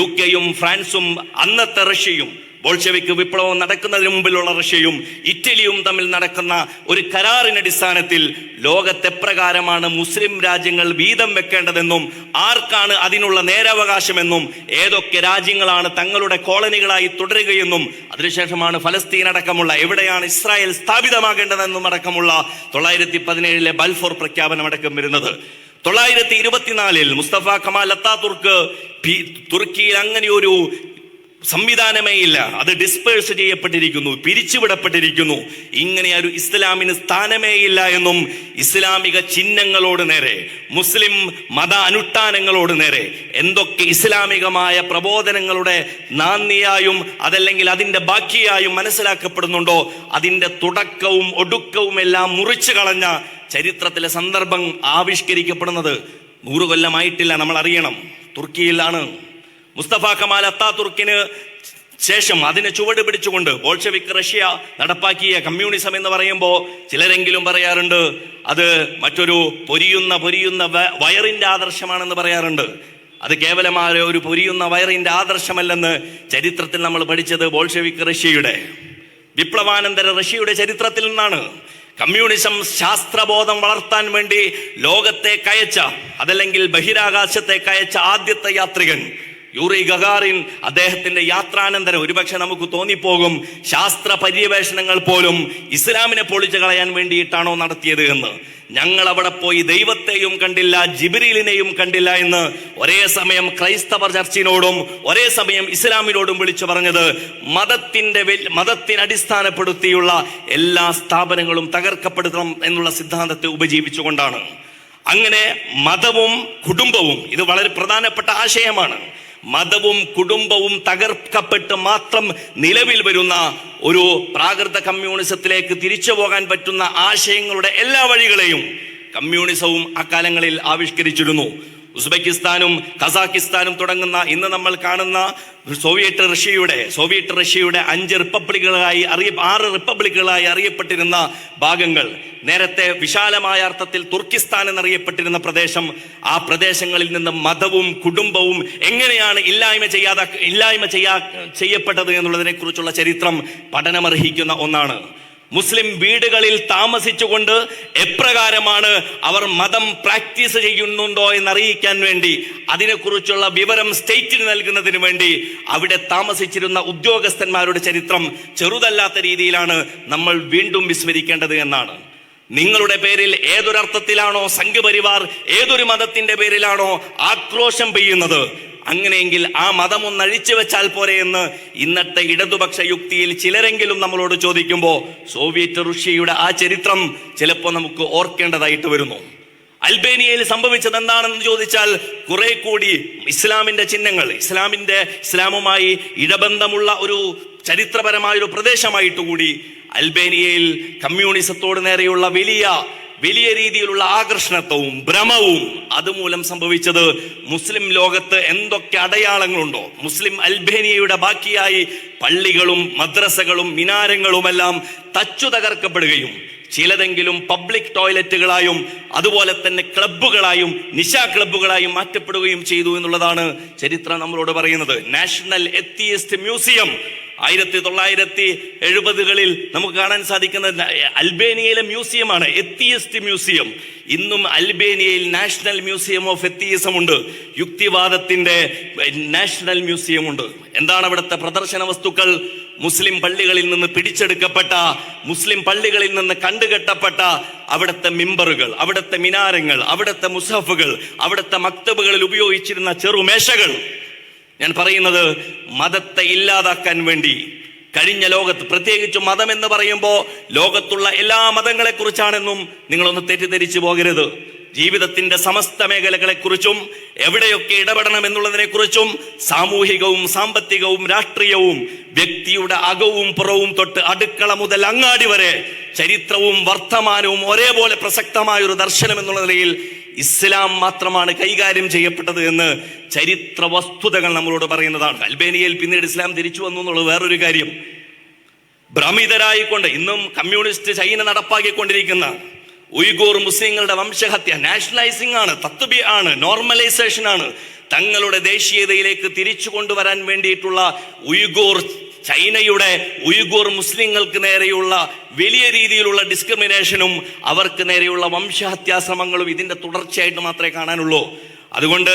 UK-യും ഫ്രാൻസും അന്നത്തെ റഷ്യയും, ബോൾഷെവിക് വിപ്ലവം നടക്കുന്നതിന് മുമ്പിലുള്ള റഷ്യയും ഇറ്റലിയും തമ്മിൽ നടക്കുന്ന ഒരു കരാറിനടിസ്ഥാനത്തിൽ ലോകത്തെപ്രകാരമാണ് മുസ്ലിം രാജ്യങ്ങൾ വീതം വെക്കേണ്ടതെന്നും ആർക്കാണ് അതിനുള്ള നേരവകാശമെന്നും ഏതൊക്കെ രാജ്യങ്ങളാണ് തങ്ങളുടെ കോളനികളായി തുടരുകയെന്നും അതിനുശേഷമാണ് ഫലസ്തീൻ അടക്കമുള്ള എവിടെയാണ് ഇസ്രായേൽ സ്ഥാപിതമാകേണ്ടതെന്നും അടക്കമുള്ള 1917 ബൽഫോർ പ്രഖ്യാപനം അടക്കം വരുന്നത്. 1924 മുസ്തഫ കമാൽ അത്താതുർക്ക് തുർക്കിയിൽ അങ്ങനെ ഒരു സംവിധാനമേ ഇല്ല. അത് ഡിസ്പേഴ്സ് ചെയ്യപ്പെട്ടിരിക്കുന്നു, പിരിച്ചുവിടപ്പെട്ടിരിക്കുന്നു. ഇങ്ങനെ ഒരു ഇസ്ലാമിന് സ്ഥാനമേ ഇല്ല എന്നും ഇസ്ലാമിക ചിഹ്നങ്ങളോട് നേരെ, മുസ്ലിം മത അനുഷ്ഠാനങ്ങളോട് നേരെ എന്തൊക്കെ ഇസ്ലാമികമായ പ്രബോധനങ്ങളുടെ നാന്ദിയായും അതല്ലെങ്കിൽ അതിൻ്റെ ബാക്കിയായും മനസ്സിലാക്കപ്പെടുന്നുണ്ടോ അതിൻ്റെ തുടക്കവും ഒടുക്കവും എല്ലാം മുറിച്ചു കളഞ്ഞ ചരിത്രത്തിലെ സന്ദർഭം ആവിഷ്കരിക്കപ്പെടുന്നത് 100 കൊല്ലമായിട്ടില്ല. നമ്മൾ അറിയണം, തുർക്കിയിലാണ്. മുസ്തഫ കമാൽ അത്താതുർക്കിന് ശേഷം അതിനെ ചുവട് പിടിച്ചുകൊണ്ട് ബോൾഷെവിക് റഷ്യ നടപ്പാക്കിയ കമ്മ്യൂണിസം എന്ന് പറയുമ്പോൾ ചിലരെങ്കിലും പറയാറുണ്ട് അത് മറ്റൊരു പൊരിയുന്ന വയറിന്റെ ആദർശമാണെന്ന് പറയാറുണ്ട്. അത് കേവലമായ ഒരു പൊരിയുന്ന വയറിന്റെ ആദർശമല്ലെന്ന് ചരിത്രത്തിൽ നമ്മൾ പഠിച്ചത് ബോൾഷെവിക് റഷ്യയുടെ, വിപ്ലവാനന്തര റഷ്യയുടെ ചരിത്രത്തിൽ നിന്നാണ്. കമ്മ്യൂണിസം ശാസ്ത്രബോധം വളർത്താൻ വേണ്ടി ലോകത്തേക്ക് അയച്ച, അതല്ലെങ്കിൽ ബഹിരാകാശത്തേക്ക് അയച്ച ആദ്യത്തെ യാത്രികൻ യൂറി ഗഗാറിൻ, അദ്ദേഹത്തിന്റെ യാത്രാനന്തരം ഒരുപക്ഷെ നമുക്ക് തോന്നിപ്പോകും ശാസ്ത്ര പര്യവേഷണങ്ങൾ പോലും ഇസ്ലാമിനെ പൊളിച്ചു കളയാൻ വേണ്ടിയിട്ടാണോ നടത്തിയത് എന്ന്. ഞങ്ങൾ അവിടെ പോയി ദൈവത്തെയും കണ്ടില്ല, ജിബ്രീലിനെയും കണ്ടില്ല എന്ന് ഒരേ സമയം ക്രൈസ്തവ ചർച്ചിനോടും ഒരേ സമയം ഇസ്ലാമിനോടും വിളിച്ചു പറഞ്ഞത് മതത്തിനെ അടിസ്ഥാനപ്പെടുത്തിയുള്ള എല്ലാ സ്ഥാപനങ്ങളും തകർക്കപ്പെടുത്തണം എന്നുള്ള സിദ്ധാന്തത്തെ ഉപജീവിച്ചുകൊണ്ടാണ്. അങ്ങനെ മതവും കുടുംബവും, ഇത് വളരെ പ്രധാനപ്പെട്ട ആശയമാണ്, മതവും കുടുംബവും തകർക്കപ്പെട്ട് മാത്രം നിലവിൽ വരുന്ന ഒരു പ്രാകൃത കമ്മ്യൂണിസത്തിലേക്ക് തിരിച്ചു പോകാൻ പറ്റുന്ന ആശയങ്ങളുടെ എല്ലാ വഴികളെയും കമ്മ്യൂണിസവും അക്കാലങ്ങളിൽ ആവിഷ്കരിച്ചിരുന്നു. ഉസ്ബെക്കിസ്ഥാനും കസാക്കിസ്ഥാനും തുടങ്ങുന്ന ഇന്ന് നമ്മൾ കാണുന്ന സോവിയറ്റ് റഷ്യയുടെ 6 റിപ്പബ്ലിക്കുകളായി അറിയപ്പെട്ടിരുന്ന ഭാഗങ്ങൾ, നേരത്തെ വിശാലമായ അർത്ഥത്തിൽ തുർക്കിസ്ഥാൻ എന്നറിയപ്പെട്ടിരുന്ന പ്രദേശം, ആ പ്രദേശങ്ങളിൽ നിന്ന് മതവും കുടുംബവും എങ്ങനെയാണ് ഇല്ലായ്മ ചെയ്യപ്പെട്ടത് എന്നുള്ളതിനെ കുറിച്ചുള്ള ചരിത്രം പഠനമർഹിക്കുന്ന ഒന്നാണ്. മുസ്ലിം വീടുകളിൽ താമസിച്ചുകൊണ്ട് എപ്രകാരമാണ് അവർ മതം പ്രാക്ടീസ് ചെയ്യുന്നുണ്ടോ എന്നറിയിക്കാൻ വേണ്ടി അതിനെക്കുറിച്ചുള്ള വിവരം സ്റ്റേറ്റിന് നൽകുന്നതിന് വേണ്ടി അവിടെ താമസിച്ചിരുന്ന ഉദ്യോഗസ്ഥന്മാരുടെ ചരിത്രം ചെറുതല്ലാത്ത രീതിയിലാണ് നമ്മൾ വീണ്ടും വിസ്മരിക്കേണ്ടത് എന്നാണ്. നിങ്ങളുടെ പേരിൽ ഏതൊരർത്ഥത്തിലാണോ സംഘപരിവാർ ഏതൊരു മതത്തിന്റെ പേരിലാണോ ആക്രോശം പെയ്യുന്നത്, അങ്ങനെയെങ്കിൽ ആ മതം ഒന്ന് അഴിച്ചു വെച്ചാൽ പോരെ എന്ന് ഇന്നത്തെ ഇടതുപക്ഷ യുക്തിയിൽ ചിലരെങ്കിലും നമ്മളോട് ചോദിക്കുമ്പോൾ സോവിയറ്റ് റഷ്യയുടെ ആ ചരിത്രം ചിലപ്പോൾ നമുക്ക് ഓർക്കേണ്ടതായിട്ട് വരുന്നു. അൽബേനിയയിൽ സംഭവിച്ചത് എന്താണെന്ന് ചോദിച്ചാൽ കുറെ കൂടി ഇസ്ലാമിന്റെ ചിഹ്നങ്ങൾ, ഇസ്ലാമുമായി ഇടബന്ധമുള്ള ഒരു ചരിത്രപരമായ ഒരു പ്രദേശമായിട്ട് കൂടി അൽബേനിയയിൽ കമ്മ്യൂണിസത്തോട് നേരെയുള്ള വലിയ രീതിയിലുള്ള ആകർഷണത്വവും ഭ്രമവും അതുമൂലം സംഭവിച്ചത് മുസ്ലിം ലോകത്ത് എന്തൊക്കെ അടയാളങ്ങളുണ്ടോ, മുസ്ലിം അൽബേനിയയുടെ ബാക്കിയായി പള്ളികളും മദ്രസകളും മിനാരങ്ങളുമെല്ലാം തച്ചു തകർക്കപ്പെടുകയും ചിലതെങ്കിലും പബ്ലിക് ടോയ്ലറ്റുകളായും അതുപോലെ തന്നെ ക്ലബ്ബുകളായും നിശാ ക്ലബ്ബുകളായും മാറ്റപ്പെടുകയും ചെയ്തു എന്നുള്ളതാണ് ചരിത്രം നമ്മളോട് പറയുന്നത്. നാഷണൽ എത്തിയിസ്റ്റ് മ്യൂസിയം 1970കളിൽ നമുക്ക് കാണാൻ സാധിക്കുന്ന അൽബേനിയയിലെ മ്യൂസിയമാണ് എത്തിയിസ്റ്റ് മ്യൂസിയം. ഇന്നും അൽബേനിയയിൽ നാഷണൽ മ്യൂസിയം ഓഫ് എത്തിയിസം ഉണ്ട്, യുക്തിവാദത്തിന്റെ നാഷണൽ മ്യൂസിയം ഉണ്ട്. എന്താണ് അവിടുത്തെ പ്രദർശന വസ്തുക്കൾ? മുസ്ലിം പള്ളികളിൽ നിന്ന് പിടിച്ചെടുക്കപ്പെട്ട, മുസ്ലിം പള്ളികളിൽ നിന്ന് കണ്ടുകെട്ടപ്പെട്ട അവിടുത്തെ മിമ്പറുകൾ, അവിടുത്തെ മിനാരങ്ങൾ, അവിടുത്തെ മുസഹഫുകൾ, അവിടുത്തെ മക്തബുകളിൽ ഉപയോഗിച്ചിരുന്ന ചെറുമേശകൾ. ഞാൻ പറയുന്നത് മതത്തെ ഇല്ലാതാക്കാൻ വേണ്ടി കഴിഞ്ഞ ലോകത്ത്, പ്രത്യേകിച്ചും മതം എന്ന് പറയുമ്പോൾ ലോകത്തുള്ള എല്ലാ മതങ്ങളെ കുറിച്ചാണെന്നും നിങ്ങളൊന്ന് തെറ്റിദ്ധരിച്ചു പോകരുത്. ജീവിതത്തിന്റെ സമസ്ത മേഖലകളെക്കുറിച്ചും എവിടെയൊക്കെ ഇടപെടണം എന്നുള്ളതിനെ കുറിച്ചും സാമൂഹികവും സാമ്പത്തികവും രാഷ്ട്രീയവും വ്യക്തിയുടെ അകവും പുറവും തൊട്ട് അടുക്കള മുതൽ അങ്ങാടി വരെ ചരിത്രവും വർത്തമാനവും ഒരേപോലെ പ്രസക്തമായ ഒരു ദർശനം എന്നുള്ള നിലയിൽ ഇസ്ലാം മാത്രമാണ് കൈകാര്യം ചെയ്യപ്പെട്ടത് എന്ന് ചരിത്ര വസ്തുതകൾ നമ്മളോട് പറയുന്നതാണ്. അൽബേനിയയിൽ പിന്നീട് ഇസ്ലാം തിരിച്ചു വന്നു എന്നുള്ളത് വേറൊരു കാര്യം. ഭ്രമിതരായിക്കൊണ്ട് ഇന്നും കമ്മ്യൂണിസ്റ്റ് ചൈന നടപ്പാക്കിക്കൊണ്ടിരിക്കുന്ന ഉയ്ഗൂർ മുസ്ലിങ്ങളുടെ വംശഹത്യ നാഷണലൈസിംഗ് ആണ്, തത്വബി ആണ്, നോർമലൈസേഷൻ ആണ്. തങ്ങളുടെ ദേശീയതയിലേക്ക് തിരിച്ചു കൊണ്ടുവരാൻ വേണ്ടിയിട്ടുള്ള ചൈനയുടെ ഉയ്ഗൂർ മുസ്ലിങ്ങൾക്ക് നേരെയുള്ള വലിയ രീതിയിലുള്ള ഡിസ്ക്രിമിനേഷനും അവർക്ക് നേരെയുള്ള വംശഹത്യാശ്രമങ്ങളും ഇതിന്റെ തുടർച്ചയായിട്ട് മാത്രമേ കാണാനുള്ളൂ. അതുകൊണ്ട്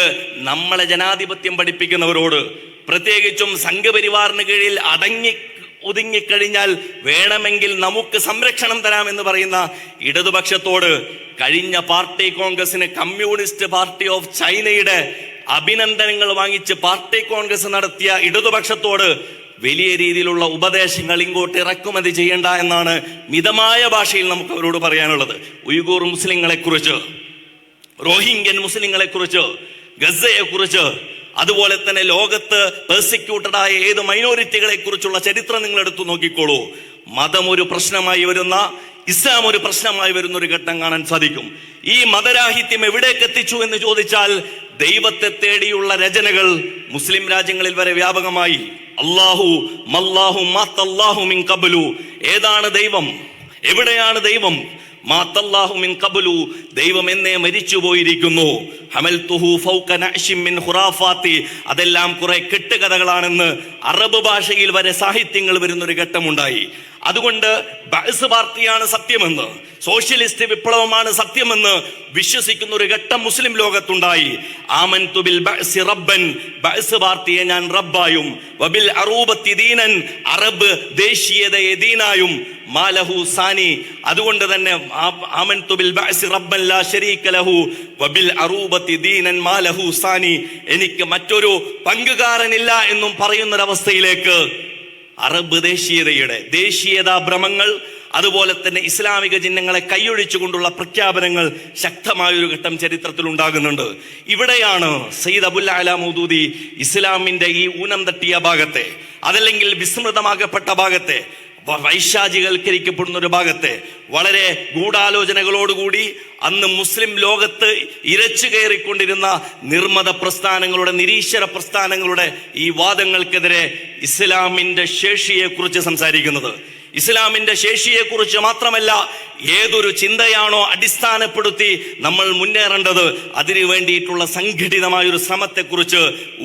നമ്മളെ ജനാധിപത്യം പഠിപ്പിക്കുന്നവരോട്, പ്രത്യേകിച്ചും സംഘപരിവാറിന് കീഴിൽ അടങ്ങി ഒതുങ്ങിക്കഴിഞ്ഞാൽ വേണമെങ്കിൽ നമുക്ക് സംരക്ഷണം തരാമെന്ന് പറയുന്ന ഇടതുപക്ഷത്തോട് കഴിഞ്ഞ പാർട്ടി കോൺഗ്രസിന് കമ്മ്യൂണിസ്റ്റ് പാർട്ടി ഓഫ് ചൈനയുടെ അഭിനന്ദനങ്ങൾ വാങ്ങിച്ച് പാർട്ടി കോൺഗ്രസ് നടത്തിയ ഇടതുപക്ഷത്തോട് വലിയ രീതിയിലുള്ള ഉപദേശങ്ങൾ ഇങ്ങോട്ട് ഇറക്കുമതി ചെയ്യേണ്ട എന്നാണ് മിതമായ ഭാഷയിൽ നമുക്ക് അവരോട് പറയാനുള്ളത്. ഉയ്ഗൂർ മുസ്ലിങ്ങളെ കുറിച്ച്, റോഹിംഗ്യൻ മുസ്ലിങ്ങളെ കുറിച്ച്, ഗസയെ കുറിച്ച്, അതുപോലെ തന്നെ ലോകത്ത് പെർസിക്യൂട്ടഡ് ആയ ഏത് മൈനോറിറ്റികളെ കുറിച്ചുള്ള ചരിത്രം നിങ്ങൾ എടുത്തു നോക്കിക്കോളൂ. മതം ഒരു പ്രശ്നമായി വരുന്ന, ഇസ്ലാം ഒരു പ്രശ്നമായി വരുന്ന ഒരു ഘട്ടം കാണാൻ സാധിക്കും. ഈ മതരാഹിത്യം എവിടേക്ക് എത്തിച്ചു എന്ന് ചോദിച്ചാൽ ദൈവത്തെ തേടിയുള്ള രചനകൾ മുസ്ലിം രാജ്യങ്ങളിൽ വരെ വ്യാപകമായി. അല്ലാഹു മല്ലാഹു മാത്തല്ലാഹു മിൻ ഖബ്ലു, ഏതാണ് ദൈവം, എവിടെയാണ് ദൈവം? മാത്തല്ലാഹു മിൻ ഖബ്ലു, ദൈവം എന്നേ മരിച്ചു പോയിരിക്കുന്നു. ഹമൽതുഹു ഫൗക നഅ്ശിൻ മിൻ ഖുറാഫാത്തി, അതെല്ലാം കുറെ കെട്ടുകഥകളാണെന്ന് അറബ് ഭാഷയിൽ വരെ സാഹിത്യങ്ങൾ വരുന്നൊരു ഘട്ടമുണ്ടായി. അതുകൊണ്ട് ബഅസ് പാർട്ടിയാണ് സത്യമെന്ന്, സോഷ്യലിസ്റ്റ് വിപ്ലവമാണ് സത്യമെന്ന് വിശ്വസിക്കുന്ന ഒരു ഘട്ടം മുസ്ലിം ലോകത്തുണ്ടായി. ആമൻതു ബിൽ ബഅസ് റബ്ബൻ, ബഅസ് പാർട്ടിയെ ഞാൻ റബ്ബായും, വബിൽ അറൂബത്തി ദീനൻ, അറബ് ദേശീയതയെ ദീനായും, മാലഹു സാനി, അതുകൊണ്ട് തന്നെ ആമൻതു ബിൽ ബഅസ് റബ്ബൻ ലാ ശരീക ലഹു വബിൽ അറൂബത്തി ദീനൻ മാലഹു സാനി, എനിക്ക് മറ്റൊരു പങ്കുകാരനില്ല എന്നും പറയുന്നൊരവസ്ഥയിലേക്ക് അറബ് ദേശീയതയുടെ ദേശീയതാ ഭ്രമങ്ങൾ, അതുപോലെ തന്നെ ഇസ്ലാമിക ചിഹ്നങ്ങളെ കൈയൊഴിച്ചുകൊണ്ടുള്ള പ്രഖ്യാപനങ്ങൾ ശക്തമായൊരു ഘട്ടം ചരിത്രത്തിൽ ഉണ്ടാകുന്നുണ്ട്. ഇവിടെയാണ് സയ്യിദ് അബുൽ അല മൗദൂദി ഇസ്ലാമിന്റെ ഈ ഊനം തട്ടിയ ഭാഗത്തെ, അതല്ലെങ്കിൽ വിസ്മൃതമാകപ്പെട്ട ഭാഗത്തെ, വൈശാചികവൽക്കരിക്കപ്പെടുന്ന ഒരു ഭാഗത്തെ വളരെ ഗൂഢാലോചനകളോടുകൂടി അന്ന് മുസ്ലിം ലോകത്ത് ഇരച്ചു കയറിക്കൊണ്ടിരുന്ന നിർമ്മത പ്രസ്ഥാനങ്ങളുടെ, നിരീശ്വര പ്രസ്ഥാനങ്ങളുടെ ഈ വാദങ്ങൾക്കെതിരെ ഇസ്ലാമിന്റെ ശേഷിയെക്കുറിച്ച് സംസാരിക്കുന്നത്. ഇസ്ലാമിന്റെ ശേഷിയെക്കുറിച്ച് മാത്രമല്ല, ഏതൊരു ചിന്തയാണോ അടിസ്ഥാനപ്പെടുത്തി നമ്മൾ മുന്നേറേണ്ടത് അതിനു വേണ്ടിയിട്ടുള്ള സംഘടിതമായൊരു ശ്രമത്തെക്കുറിച്ച്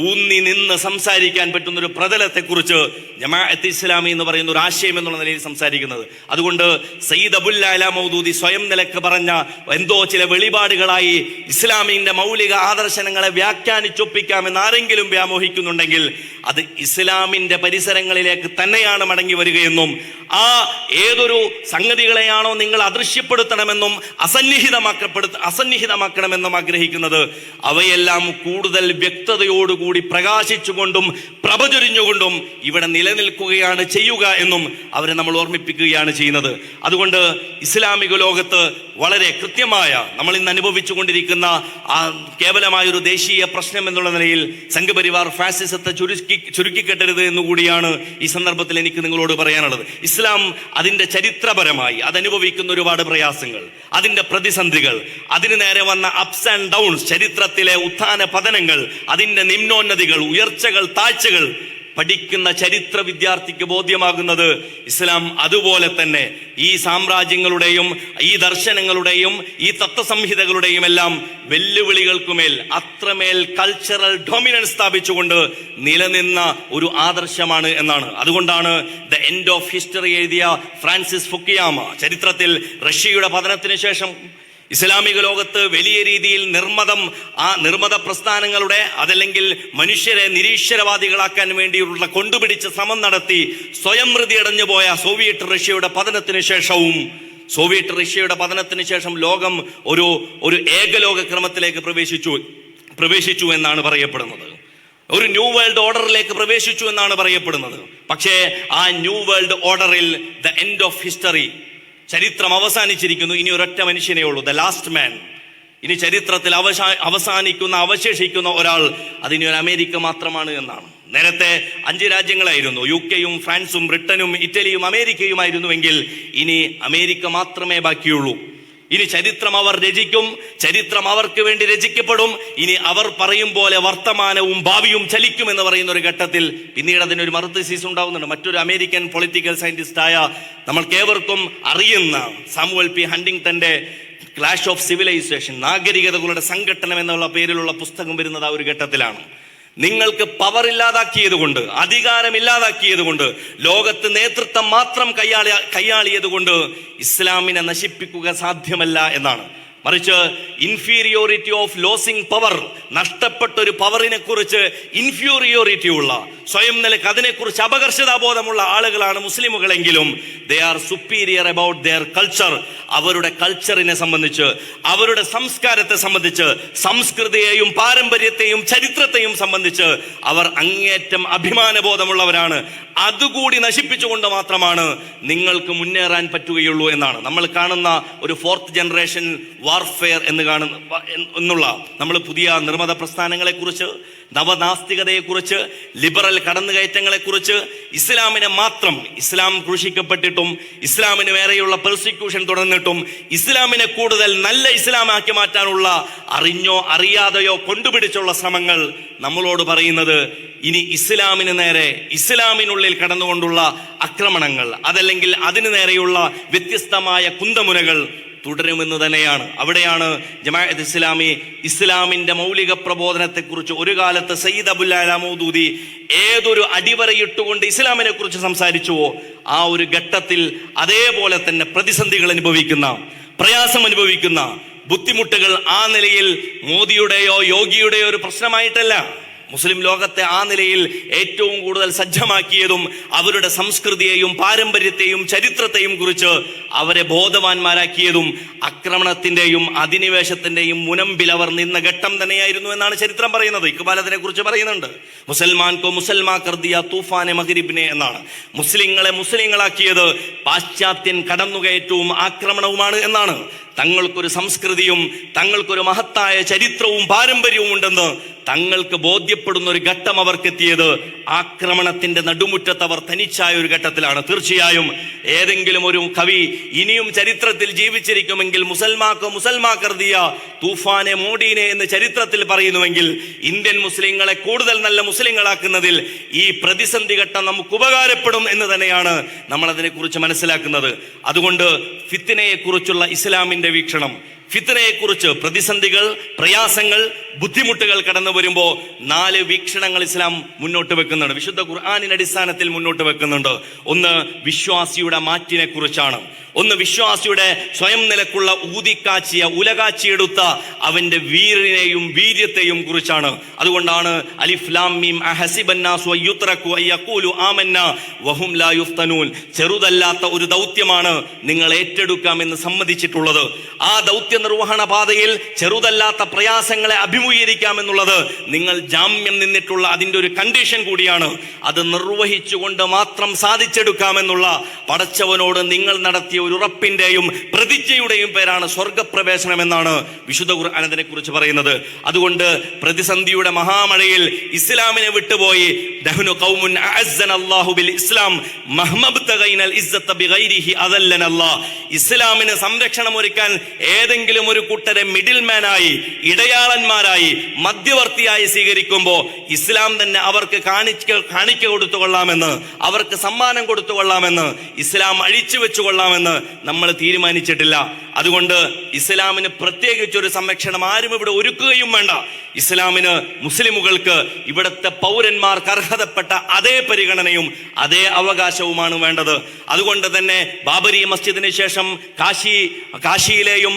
ഊന്നി നിന്ന് സംസാരിക്കാൻ പറ്റുന്ന ഒരു പ്രതലത്തെക്കുറിച്ച് ജമാഅത്ത് ഇസ്ലാമി എന്ന് പറയുന്ന ഒരു ആശയം എന്നുള്ള നിലയിൽ സംസാരിക്കുന്നത്. അതുകൊണ്ട് സയ്യിദ് അബുൽ അല മൗദൂദി സ്വയം നിലക്ക് പറഞ്ഞ എന്തോ ചില വെളിപാടുകളായി ഇസ്ലാമിന്റെ മൗലിക ആദർശനങ്ങളെ വ്യാഖ്യാനിച്ചൊപ്പിക്കാമെന്ന് ആരെങ്കിലും വ്യാമോഹിക്കുന്നുണ്ടെങ്കിൽ അത് ഇസ്ലാമിന്റെ പരിസരങ്ങളിലേക്ക് തന്നെയാണ് മടങ്ങി വരികയെന്നും, ആ ഏതൊരു സംഗതികളെയാണോ നിങ്ങൾ അദൃശ്യപ്പെടുത്തണമെന്നും അസന്നിഹിതമാക്കണമെന്നും ആഗ്രഹിക്കുന്നത് അവയെല്ലാം കൂടുതൽ വ്യക്തതയോടുകൂടി പ്രകാശിച്ചുകൊണ്ടും പ്രഭചൊരിഞ്ഞുകൊണ്ടും ഇവിടെ നിലനിൽക്കുകയാണ് ചെയ്യുക എന്നും അവരെ നമ്മൾ ഓർമ്മിപ്പിക്കുകയാണ് ചെയ്യുന്നത്. അതുകൊണ്ട് ഇസ്ലാമിക ലോകത്ത് വളരെ കൃത്യമായ നമ്മൾ ഇന്ന് അനുഭവിച്ചു കൊണ്ടിരിക്കുന്ന ആ കേവലമായൊരു ദേശീയ പ്രശ്നം എന്നുള്ള നിലയിൽ സംഘപരിവാർ ഫാസിസത്തെ ചുരുക്കിക്കെട്ടരുത് എന്നുകൂടിയാണ് ഈ സന്ദർഭത്തിൽ എനിക്ക് നിങ്ങളോട് പറയാനുള്ളത്. ഇസ്ലാം അതിന്റെ ചരിത്രപരമായി അതനുഭവിക്കുന്ന ഒരുപാട് പ്രയാസങ്ങൾ, അതിന്റെ പ്രതിസന്ധികൾ, അതിന് നേരെ വന്ന അപ്സ് ആൻഡ് ഡൗൺസ്, ചരിത്രത്തിലെ ഉത്ഥാന പതനങ്ങൾ, അതിന്റെ നിമ്നോന്നതികൾ, ഉയർച്ചകൾ, താഴ്ചകൾ പഠിക്കുന്ന ചരിത്ര വിദ്യാർത്ഥിക്ക് ബോധ്യമാകുന്നത് ഇസ്ലാം അതുപോലെ തന്നെ ഈ സാമ്രാജ്യങ്ങളുടെയും ഈ ദർശനങ്ങളുടെയും ഈ തത്വസംഹിതകളുടെയും എല്ലാം വെല്ലുവിളികൾക്കുമേൽ അത്രമേൽ കൾച്ചറൽ ഡൊമിനൻസ് സ്ഥാപിച്ചുകൊണ്ട് നിലനിന്ന ഒരു ആദർശമാണ് എന്നാണ്. അതുകൊണ്ടാണ് ദ എൻഡ് ഓഫ് ഹിസ്റ്ററി എഴുതിയ ഫ്രാൻസിസ് ഫുക്കിയാമ ചരിത്രത്തിൽ റഷ്യയുടെ പതനത്തിന് ശേഷം ഇസ്ലാമിക ലോകത്ത് വലിയ രീതിയിൽ നിർമ്മത പ്രസ്ഥാനങ്ങളുടെ, അതല്ലെങ്കിൽ മനുഷ്യരെ നിരീശ്വരവാദികളാക്കാൻ വേണ്ടിയുള്ള കൊണ്ടുപിടിച്ച ശ്രമം നടത്തി സ്വയം മൃതിയടഞ്ഞു പോയ സോവിയറ്റ് റഷ്യയുടെ പതനത്തിന് ശേഷം ലോകം ഒരു ഏകലോക ക്രമത്തിലേക്ക് പ്രവേശിച്ചു എന്നാണ് പറയപ്പെടുന്നത്. ഒരു ന്യൂ വേൾഡ് ഓർഡറിലേക്ക് പ്രവേശിച്ചു എന്നാണ് പറയപ്പെടുന്നത്. പക്ഷേ ആ ന്യൂ വേൾഡ് ഓർഡറിൽ ദ എൻഡ് ഓഫ് ഹിസ്റ്ററി, ചരിത്രം അവസാനിച്ചിരിക്കുന്നു. ഇനി ഒരൊറ്റ മനുഷ്യനേ ഉള്ളൂ, ദ ലാസ്റ്റ് മാൻ. ഇനി ചരിത്രത്തിൽ അവശേഷിക്കുന്ന ഒരാൾ അതിനി ഒരു അമേരിക്ക മാത്രമാണ് എന്നാണ്. നേരത്തെ 5 രാജ്യങ്ങളായിരുന്നു, UK-യും ഫ്രാൻസും ബ്രിട്ടനും ഇറ്റലിയും അമേരിക്കയുമായിരുന്നുവെങ്കിൽ ഇനി അമേരിക്ക മാത്രമേ ബാക്കിയുള്ളൂ. ഇനി ചരിത്രം അവർ രചിക്കും, ചരിത്രം അവർക്ക് വേണ്ടി രചിക്കപ്പെടും. ഇനി അവർ പറയും പോലെ വർത്തമാനവും ഭാവിയും ചലിക്കുമെന്ന് പറയുന്ന ഒരു ഘട്ടത്തിൽ പിന്നീട് അതിനൊരു മറുതീസിസ് ഉണ്ടാവുന്നുണ്ട്. മറ്റൊരു അമേരിക്കൻ പൊളിറ്റിക്കൽ സയന്റിസ്റ്റായ നമ്മൾക്കേവർക്കും അറിയുന്ന സാമുവൽ പി ഹണ്ടിങ്ടന്റെ ക്ലാഷ് ഓഫ് സിവിലൈസേഷൻ, നാഗരികതകളുടെ സംഘട്ടനം എന്നുള്ള പേരിലുള്ള പുസ്തകം വരുന്നത് ആ ഒരു ഘട്ടത്തിലാണ്. നിങ്ങൾക്ക് പവർ ഇല്ലാതാക്കിയത് കൊണ്ട്, അധികാരമില്ലാതാക്കിയത് കൊണ്ട്, ലോകത്ത് നേതൃത്വം മാത്രം കൈയാളിയത് കൊണ്ട് ഇസ്ലാമിനെ നശിപ്പിക്കുക സാധ്യമല്ല എന്നാണ്. മറിച്ച് ഇൻഫീരിയോറിറ്റി ഓഫ് ലോസിംഗ് പവർ, നഷ്ടപ്പെട്ട ഒരു പവറിനെ കുറിച്ച് ഇൻഫീരിയോറിറ്റി ഉള്ള, സ്വയം നിലക്ക് അതിനെക്കുറിച്ച് അപകർഷതാബോധമുള്ള ആളുകളാണ് മുസ്ലിമുകളെങ്കിലും they are superior about their culture. അവരുടെ കൾച്ചറിനെ സംബന്ധിച്ച്, അവരുടെ സംസ്കാരത്തെ സംബന്ധിച്ച്, സംസ്കൃതിയെയും പാരമ്പര്യത്തെയും ചരിത്രത്തെയും സംബന്ധിച്ച് അവർ അങ്ങേയറ്റം അഭിമാനബോധമുള്ളവരാണ്. അതുകൂടി നശിപ്പിച്ചുകൊണ്ട് മാത്രമാണ് നിങ്ങൾക്ക് മുന്നേറാൻ പറ്റുകയുള്ളൂ എന്നാണ് നമ്മൾ കാണുന്ന ഒരു ഫോർത്ത് ജനറേഷൻ വാർഫെയർ എന്നുള്ള നമ്മൾ പുതിയ നിർമ്മത പ്രസ്ഥാനങ്ങളെക്കുറിച്ച്, നവനാസ്തികതയെക്കുറിച്ച്, ലിബറൽ കടന്നുകയറ്റങ്ങളെക്കുറിച്ച്, ഇസ്ലാമിനെ മാത്രം, ഇസ്ലാം ക്രൂശിക്കപ്പെട്ടിട്ടും ഇസ്ലാമിന് വേറെയുള്ള പെർസിക്യൂഷൻ തുടർന്നിട്ടും ഇസ്ലാമിനെ കൂടുതൽ നല്ല ഇസ്ലാമാക്കി മാറ്റാനുള്ള അറിഞ്ഞോ അറിയാതെയോ കൊണ്ടുപിടിച്ചുള്ള ശ്രമങ്ങൾ നമ്മളോട് പറയുന്നത് ഇനി ഇസ്ലാമിന് നേരെ, ഇസ്ലാമിനുള്ളിൽ കടന്നുകൊണ്ടുള്ള ആക്രമണങ്ങൾ, അതല്ലെങ്കിൽ അതിനു നേരെയുള്ള വ്യത്യസ്തമായ കുന്തമുനകൾ തുടരുമെന്ന് തന്നെയാണ്. അവിടെയാണ് ജമാഅത്ത് ഇസ്ലാമി ഇസ്ലാമിന്റെ മൗലിക പ്രബോധനത്തെക്കുറിച്ച് ഒരു കാലത്ത് സയ്യിദ് അബുൽ അല മൗദൂദി ഏതൊരു അടിവരയിട്ടുകൊണ്ട് ഇസ്ലാമിനെ കുറിച്ച് സംസാരിച്ചുവോ ആ ഒരു ഘട്ടത്തിൽ അതേപോലെ തന്നെ പ്രതിസന്ധികൾ അനുഭവിക്കുന്ന, പ്രയാസം അനുഭവിക്കുന്ന, ബുദ്ധിമുട്ടുകൾ ആ നിലയിൽ മോദിയുടെയോ യോഗിയുടെയോ ഒരു പ്രശ്നമായിട്ടല്ല. മുസ്ലിം ലോകത്തെ ആ നിലയിൽ ഏറ്റവും കൂടുതൽ സജ്ജമാക്കിയതും അവരുടെ സംസ്കൃതിയെയും പാരമ്പര്യത്തെയും ചരിത്രത്തെയും കുറിച്ച് അവരെ ബോധവാന്മാരാക്കിയതും ആക്രമണത്തിന്റെയും അധിനിവേശത്തിന്റെയും മുനമ്പിൽ അവർ നിന്ന ഘട്ടം തന്നെയായിരുന്നു എന്നാണ് ചരിത്രം പറയുന്നത്. ഇക്ബാൽ അതിനെ കുറിച്ച് പറയുന്നുണ്ട്. മുസൽമാൻകോ മുസൽമാ കർദിയ തൂഫാനെ മഗ്രിബിനെ എന്നാണ്. മുസ്ലിങ്ങളെ മുസ്ലിങ്ങളാക്കിയത് പാശ്ചാത്യൻ കടന്നുകയറ്റവും ആക്രമണവുമാണ് എന്നാണ്. തങ്ങൾക്കൊരു സംസ്കൃതിയും തങ്ങൾക്കൊരു മഹത്തായ ചരിത്രവും പാരമ്പര്യവും ഉണ്ടെന്ന് തങ്ങൾക്ക് ബോധ്യപ്പെടുന്ന ഒരു ഘട്ടം അവർക്കെത്തിയത് ആക്രമണത്തിന്റെ നടുമുറ്റത്ത് അവർ തനിച്ചായ ഒരു ഘട്ടത്തിലാണ്. തീർച്ചയായും ഏതെങ്കിലും ഒരു കവി ഇനിയും ചരിത്രത്തിൽ ജീവിച്ചിരിക്കുമെങ്കിൽ മുസൽമാക്കോ മുസൽമാ കർദിയ തൂഫാനെ മോഡീനെ എന്ന് ചരിത്രത്തിൽ പറയുന്നുവെങ്കിൽ ഇന്ത്യൻ മുസ്ലിങ്ങളെ കൂടുതൽ നല്ല മുസ്ലിങ്ങളാക്കുന്നതിൽ ഈ പ്രതിസന്ധി ഘട്ടം നമുക്ക് ഉപകാരപ്പെടും എന്ന് തന്നെയാണ് നമ്മൾ അതിനെക്കുറിച്ച് മനസ്സിലാക്കുന്നത്. അതുകൊണ്ട് ഫിത്നയെ കുറിച്ചുള്ള ഇസ്ലാമിന്റെ വീക്ഷണം, ഫിത്നയെക്കുറിച്ച്, പ്രതിസന്ധികൾ, പ്രയാസങ്ങൾ, ബുദ്ധിമുട്ടുകൾ കടന്നു വരുമ്പോൾ 4 വീക്ഷണങ്ങൾ ഇസ്ലാം മുന്നോട്ട് വെക്കുന്നുണ്ട്, വിശുദ്ധ ഖുർആനിന്റെ അടിസ്ഥാനത്തിൽ മുന്നോട്ട് വെക്കുന്നുണ്ട്. ഒന്ന് വിശ്വാസിയുടെ മാറ്റിനെ കുറിച്ചാണ്. ഒന്ന് വിശ്വാസിയുടെ സ്വയം നിലക്കുള്ള ഊതിക്കാച്ചിയ, ഉലകാച്ചിയെടുത്ത അവന്റെ വീറിനെയും വീര്യത്തെയും കുറിച്ചാണ്. അതുകൊണ്ടാണ് അലിഫ് ലാം മീം അഹസിബന്നാസു അയ്യുത്രകു അയ്യഖൂലു ആമന്നാ വഹും ലാ യുഫ്തനൂൻ, ചെറുതല്ലാത്ത ഒരു ദൗത്യമാണ് നിങ്ങൾ ഏറ്റെടുക്കാമെന്ന് സമ്മതിച്ചിട്ടുള്ളത്. ആ ദൗത്യ നിർവഹണ പാതയിൽ ചെറുതല്ലാത്ത പ്രയാസങ്ങളെ അഭിമുഖീകരിക്കാമെന്നുള്ളത് നിങ്ങൾ ജാമ്യം നിന്നിട്ടുള്ള അതിന്റെ ഒരു കണ്ടീഷൻ കൂടിയാണ്. അത് നിർവഹിച്ചുകൊണ്ട് മാത്രം സാധിച്ചെടുക്കാമെന്നുള്ള പടച്ചവനോട് നിങ്ങൾ നടത്തിയ ഒരു ഉറപ്പിന്റെയും പ്രതിജ്ഞയുടെയും പേരാണ് സ്വർഗപ്രവേശനം എന്നാണ് വിശുദ്ധ ഖുർആൻ അതിനെ കുറിച്ച് പറയുന്നത്. അതുകൊണ്ട് പ്രതിസന്ധിയുടെ മഹാമഴയിൽ ഇസ്ലാമിനെ വിട്ടുപോയി നഹ്നു ഖൗമുൻ അഅസ്സനല്ലാഹു ബിൽ ഇസ്ലാം മഹ്മബ്തഗൈനൽ ഇസ്സത ബിഗൈരിഹി അദല്ലനല്ലാഹ്, ഇസ്ലാമിന് സംരക്ഷണം ഒരുക്കാൻ ഏതെങ്കിലും ഒരു കൂട്ടരെ മിഡിൽമാനായി, ഇടയാളന്മാരായി, മധ്യവർത്തിയായി സ്വീകരിക്കുമ്പോൾ ഇസ്ലാം തന്നെ അവർക്ക് കാണിക്ക കൊടുത്തുകൊള്ളാമെന്ന്, അവർക്ക് സമ്മാനം കൊടുത്തുകൊള്ളാമെന്ന്, ഇസ്ലാം അഴിച്ചു വെച്ചുകൊള്ളാമെന്ന് നമ്മൾ തീരുമാനിച്ചിട്ടില്ല. അതുകൊണ്ട് ഇസ്ലാമിന് പ്രത്യേകിച്ചൊരു സംരക്ഷണം ആരും ഇവിടെ ഒരുക്കുകയും വേണ്ട. ഇസ്ലാമിന് മുസ്ലിമുകൾക്ക് ഇവിടുത്തെ പൗരന്മാർക്ക് അർഹതപ്പെട്ട അതേ പരിഗണനയും അതേ അവകാശവുമാണ് വേണ്ടത്. അതുകൊണ്ട് തന്നെ ബാബരി മസ്ജിദിന് ശേഷം കാശിയിലെയും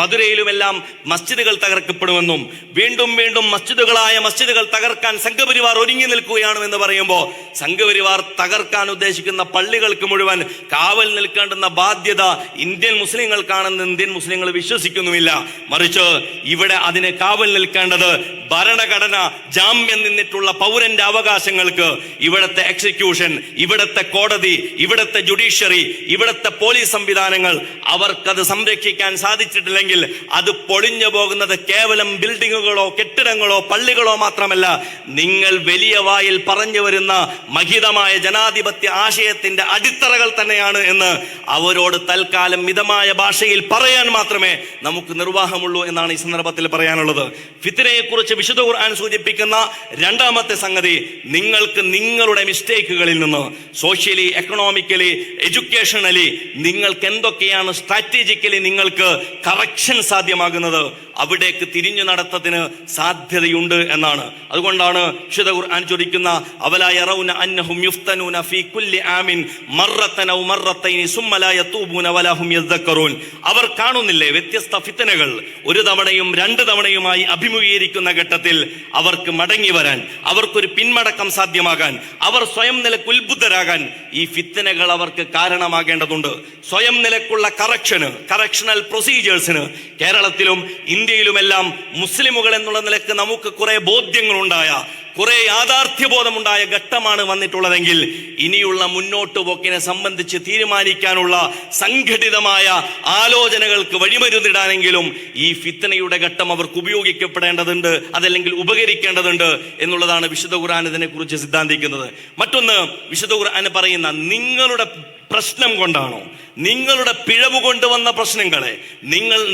മധുരയിലുമെല്ലാം മസ്ജിദുകൾ തകർക്കപ്പെടുമെന്നും വീണ്ടും വീണ്ടും മസ്ജിദുകൾ തകർക്കാൻ സംഘപരിവാർ ഒരുങ്ങി നിൽക്കുകയാണ് എന്ന് പറയുമ്പോൾ സംഘപരിവാർ തകർക്കാൻ ഉദ്ദേശിക്കുന്ന പള്ളികൾക്ക് മുഴുവൻ കാവൽ നിൽക്കേണ്ടുന്ന ബാധ്യത ഇന്ത്യൻ മുസ്ലിങ്ങൾക്കാണെന്ന് ഇന്ത്യൻ മുസ്ലിങ്ങൾ വിശ്വസിക്കുന്നുമില്ല. മറിച്ച് ഇവിടെ അതിനെ കാവൽ നിൽക്കേണ്ടത് ഭരണഘടന ജാമ്യം നിന്നിട്ടുള്ള പൗരന്റെ അവകാശങ്ങൾക്ക് ഇവിടത്തെ എക്സിക്യൂഷൻ, ഇവിടത്തെ കോടതി, ഇവിടത്തെ ജുഡീഷ്യറി, ഇവിടത്തെ പോലീസ് സംവിധാനങ്ങൾ അവർക്കത് സംരക്ഷിക്കാൻ സാധിച്ചിട്ടില്ലെങ്കിൽ അത് പൊളിഞ്ഞു പോകുന്നത് കേവലം ബിൽഡിങ്ങുകളോ കെട്ടിടങ്ങളോ പള്ളികളോ മാത്രമല്ല, നിങ്ങൾ വലിയ വായിൽ പറഞ്ഞു വരുന്ന മഹിതമായ ജനാധിപത്യ ആശയത്തിന്റെ അടിത്തറകൾ തന്നെയാണ് എന്ന് അവരോട് തൽക്കാലം മിതമായ ഭാഷയിൽ പറയാൻ മാത്രമേ നമുക്ക് നിർവാഹമുള്ളൂ എന്നാണ് ഈ സന്ദർഭത്തിൽ പറയാനുള്ളത്. ഫിത്നയെ കുറിച്ച് വിശുദ്ധ ഖുർആൻ സൂചിപ്പിക്കുന്ന രണ്ടാമത്തെ സംഗതി, നിങ്ങൾക്ക് നിങ്ങളുടെ മിസ്റ്റേക്കുകളിൽ നിന്ന് സോഷ്യലി, എക്കണോമിക്കലി, എഡ്യൂക്കേഷണലി നിങ്ങൾക്ക് എന്തൊക്കെയാണ് സ്ട്രാറ്റജിക്കലി നിങ്ങൾക്ക് കറക്ഷൻ സാധ്യമാകുന്നത് അവിടേക്ക് തിരിഞ്ഞു നടത്തത്തിന് സാധ്യതയുണ്ട് എന്നാണ്. അതുകൊണ്ടാണ് വിശുദ്ധ ഖുർആൻ ചോദിക്കുന്ന അവലാ യറൗന അന്നഹും യുഫ്തനൂന ഫീ കുല്ലി ആമിൻ മറത്തൻ ഔ മറത്തൈനി സുമ്മ ലാ യതൂബൂന വലാ ഹും യസ്ദക്കറൂൻ, യതഫക്കറൂൻ. അവർ കാണുന്നില്ലേ വ്യത്യസ്ത ഫിത്നകൾ ഒരു തവണയും രണ്ട് തവണയുമായി അഭിമുഖീകരിക്കുന്ന ഘട്ടത്തിൽ അവർക്ക് മടങ്ങി വരാൻ, അവർക്കൊരു പിന്മടക്കം സാധ്യമാകാൻ, അവർ സ്വയം നിലക്ക് ഉത്ബുദ്ധരാകാൻ ഈ ഫിത്നകൾ അവർക്ക് കാരണമാകേണ്ടതുണ്ട്. സ്വയം നിലക്കുള്ള കറക്ഷണൽ പ്രൊസീജിയേഴ്സിന് കേരളത്തിലും ഇന്ത്യയിലുമെല്ലാം മുസ്ലിമുകൾ എന്നുള്ള നിലക്ക് നമുക്ക് കുറെ ബോധ്യങ്ങളുണ്ടായ, കുറെ യാഥാർത്ഥ്യബോധമുണ്ടായ ഘട്ടമാണ് വന്നിട്ടുള്ളതെങ്കിൽ ഇനിയുള്ള മുന്നോട്ട് പോക്കിനെ സംബന്ധിച്ച് തീരുമാനിക്കാനുള്ള സംഘടിതമായ ആലോചനകൾക്ക് വഴിമരുന്നിടാനെങ്കിലും ഈ ഫിത്നയുടെ ഘട്ടം അവർക്ക് ഉപയോഗിക്കപ്പെടേണ്ടതുണ്ട്, അതല്ലെങ്കിൽ ഉപകരിക്കേണ്ടതുണ്ട് എന്നുള്ളതാണ് വിശുദ്ധ ഖുർആൻ ഇതിനെ കുറിച്ച് സിദ്ധാന്തിക്കുന്നത്. മറ്റൊന്ന്, വിശുദ്ധ ഖുർആൻ പറയുന്ന നിങ്ങളുടെ പ്രശ്നം കൊണ്ടാണോ, നിങ്ങളുടെ പിഴവ് കൊണ്ടുവന്ന പ്രശ്നങ്ങളെ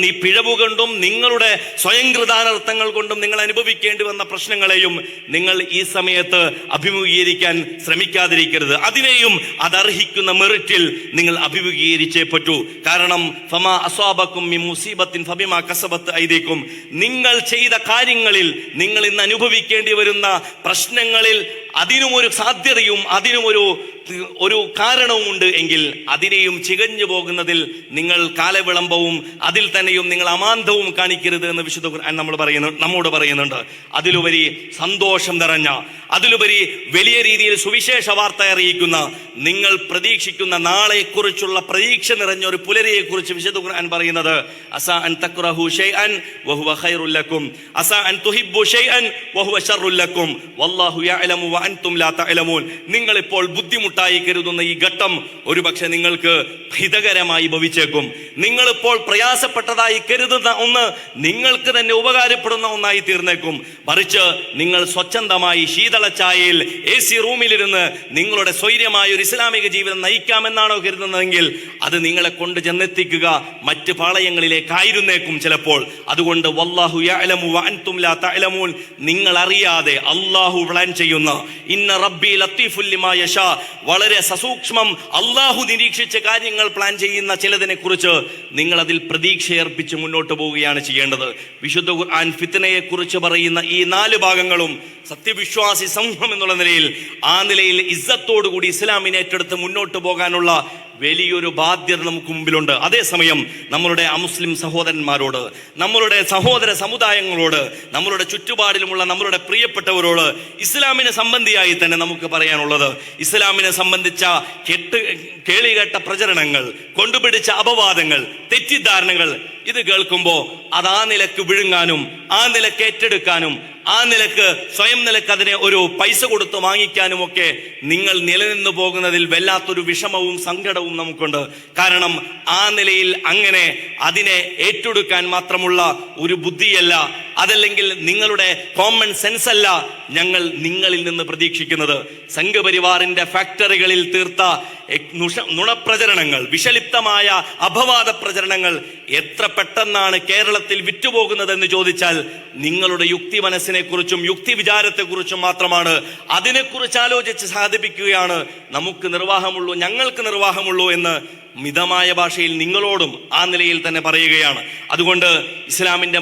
നീ പിഴവ് കൊണ്ടും നിങ്ങളുടെ സ്വയംകൃതാനർത്ഥങ്ങൾ കൊണ്ടും നിങ്ങൾ അനുഭവിക്കേണ്ടി വന്ന പ്രശ്നങ്ങളെയും നിങ്ങൾ ഈ സമയത്ത് അഭിമുഖീകരിക്കാൻ ശ്രമിക്കാതിരിക്കരുത്. അതിനെയും അതർഹിക്കുന്ന മെറിറ്റിൽ നിങ്ങൾ അഭിമുഖീകരിച്ചേ പറ്റൂ. കാരണം ഫമാ അസ്വാബക്കും മിൻ മുസീബത്തിൻ ഫബിമാ കസബത്ത് ഐദീകും, നിങ്ങൾ ചെയ്ത കാര്യങ്ങളിൽ നിങ്ങൾ ഇന്ന് അനുഭവിക്കേണ്ടി വരുന്ന പ്രശ്നങ്ങളിൽ അതിനുമൊരു സാധ്യതയും അതിനുമൊരു കാരണവുമുണ്ട് എങ്കിൽ അതിനെയും ചികഞ്ഞു പോകുന്നതിൽ നിങ്ങൾ കാലവിളംബവും അതിൽ തന്നെയും നിങ്ങൾ അമാന്തവും കാണിക്കരുത് എന്ന് വിശുദ്ധ ഖുർആൻ നമ്മോട് പറയുന്നുണ്ട്. അതിലുപരി സന്തോഷം നിറഞ്ഞ, അതിലുപരി വലിയ രീതിയിൽ സുവിശേഷ വാർത്ത അറിയിക്കുന്ന, നിങ്ങൾ പ്രതീക്ഷിക്കുന്ന നാളെക്കുറിച്ചുള്ള പ്രതീക്ഷ നിറഞ്ഞ ഒരു പുലരിയെ കുറിച്ച് വിശുദ്ധ ഖുർആൻ പറയുന്നത് അസാ അൻ തക്റഹു ശൈഅൻ വഹുവ ഖൈറുൽ ലക്കും അസാ അൻ തുഹിബ്ബു ശൈഅൻ വഹുവ ശർറുൽ ലക്കും വല്ലാഹു യഅലമു വഅൻതും ലാ തഅലമൂൻ. നിങ്ങൾ ഇപ്പോൾ ബുദ്ധിമുട്ടായി കരുതുന്ന ഈ ഘട്ടം ഒരുപക്ഷെ നിങ്ങൾക്ക് ഹിതകരമായി ഭവിച്ചേക്കും. നിങ്ങളിപ്പോൾ പ്രയാസപ്പെട്ടതായി കരുതുന്ന ഒന്ന് നിങ്ങൾക്ക് തന്നെ ഉപകാരപ്പെടുന്ന ഒന്നായി തീർന്നേക്കും. മറിച്ച് നിങ്ങൾ സ്വച്ഛന്തമായി ശീതളച്ചായയിൽ AC റൂമിലിരുന്ന് നിങ്ങളുടെ സ്വൈര്യമായ ഒരു ഇസ്ലാമിക ജീവിതം നയിക്കാമെന്നാണോ കരുതുന്നതെങ്കിൽ അത് നിങ്ങളെ കൊണ്ട് ചെന്നെത്തിക്കുക മറ്റ് പാളയങ്ങളിലേക്കായിരുന്നേക്കും ചിലപ്പോൾ. അതുകൊണ്ട് വല്ലാഹു യഅലമു വഅൻതും ലാ തഅലമൂൻ, നിങ്ങൾ അറിയാതെ അല്ലാഹു പ്ലാൻ ചെയ്യുന്ന ഇന്ന റബ്ബി ലത്തീഫുൽ ലിമാ യശാ, വളരെ സസൂക്ഷ്മം അല്ലാഹു നിരീക്ഷിച്ച കാര്യങ്ങൾ പ്ലാൻ ചെയ്യുന്ന ചിലതിനെ കുറിച്ച് നിങ്ങൾ അതിൽ പ്രതീക്ഷയർപ്പിച്ച് മുന്നോട്ട് പോവുകയാണ് ചെയ്യേണ്ടത്. വിശുദ്ധ ഖുർആൻ ഫിത്നയെ കുറിച്ച് പറയുന്ന ഈ 4 ഭാഗങ്ങളും സത്യവിശ്വാസി സമൂഹം എന്നുള്ള നിലയിൽ ആ നിലയിൽ ഇസ്സത്തോടുകൂടി ഇസ്ലാമിനെ ഏറ്റെടുത്ത് മുന്നോട്ട് പോകാനുള്ള വലിയൊരു ബാധ്യത നമുക്ക് മുമ്പിലുണ്ട്. അതേസമയം നമ്മളുടെ അമുസ്ലിം സഹോദരന്മാരോട്, നമ്മളുടെ സഹോദര സമുദായങ്ങളോട്, നമ്മളുടെ ചുറ്റുപാടിലുമുള്ള നമ്മളുടെ പ്രിയപ്പെട്ടവരോട് ഇസ്ലാമിനെ സംബന്ധിയായി തന്നെ നമുക്ക് പറയാനുള്ളത്, ഇസ്ലാമിനെ സംബന്ധിച്ച കേളികേട്ട പ്രചരണങ്ങൾ, കൊണ്ടുപിടിച്ച അപവാദങ്ങൾ, തെറ്റിദ്ധാരണകൾ ഇത് കേൾക്കുമ്പോൾ അത് ആ നിലക്ക് വിഴുങ്ങാനും ആ നിലക്ക് ഏറ്റെടുക്കാനും ആ നിലക്ക് സ്വയം നിലക്ക് അതിനെ ഒരു പൈസ കൊടുത്ത് വാങ്ങിക്കാനും ഒക്കെ നിങ്ങൾ നിലനിന്ന് പോകുന്നതിൽ വല്ലാത്തൊരു വിഷമവും സങ്കടവും നമുക്കുണ്ട്. കാരണം ആ നിലയിൽ അങ്ങനെ അതിനെ ഏറ്റെടുക്കാൻ മാത്രമുള്ള ഒരു ബുദ്ധിയല്ല, അതല്ലെങ്കിൽ നിങ്ങളുടെ കോമൺ സെൻസ് അല്ല ഞങ്ങൾ നിങ്ങളിൽ നിന്ന് പ്രതീക്ഷിക്കുന്നത്. സംഘപരിവാറിന്റെ ഫാക്ടറികളിൽ തീർത്ത നുണപ്രചരണങ്ങൾ, വിഷലിപ്തമായ അപവാദ പ്രചരണങ്ങൾ എത്ര പെട്ടെന്നാണ് കേരളത്തിൽ വിറ്റുപോകുന്നതെന്ന് ചോദിച്ചാൽ നിങ്ങളുടെ യുക്തി മനസ്സിനെ കുറിച്ചും യുക്തി വിചാരത്തെ കുറിച്ചും മാത്രമാണ്. അതിനെക്കുറിച്ച് ആലോചിച്ച് സാധിപ്പിക്കുകയാണ് നമുക്ക് നിർവാഹമുള്ളൂ, ഞങ്ങൾക്ക് നിർവാഹമുള്ളൂ എന്ന് മിതമായ ഭാഷയിൽ നിങ്ങളോടും ആ നിലയിൽ തന്നെ പറയുകയാണ്. അതുകൊണ്ട് ഇസ്ലാമിന്റെ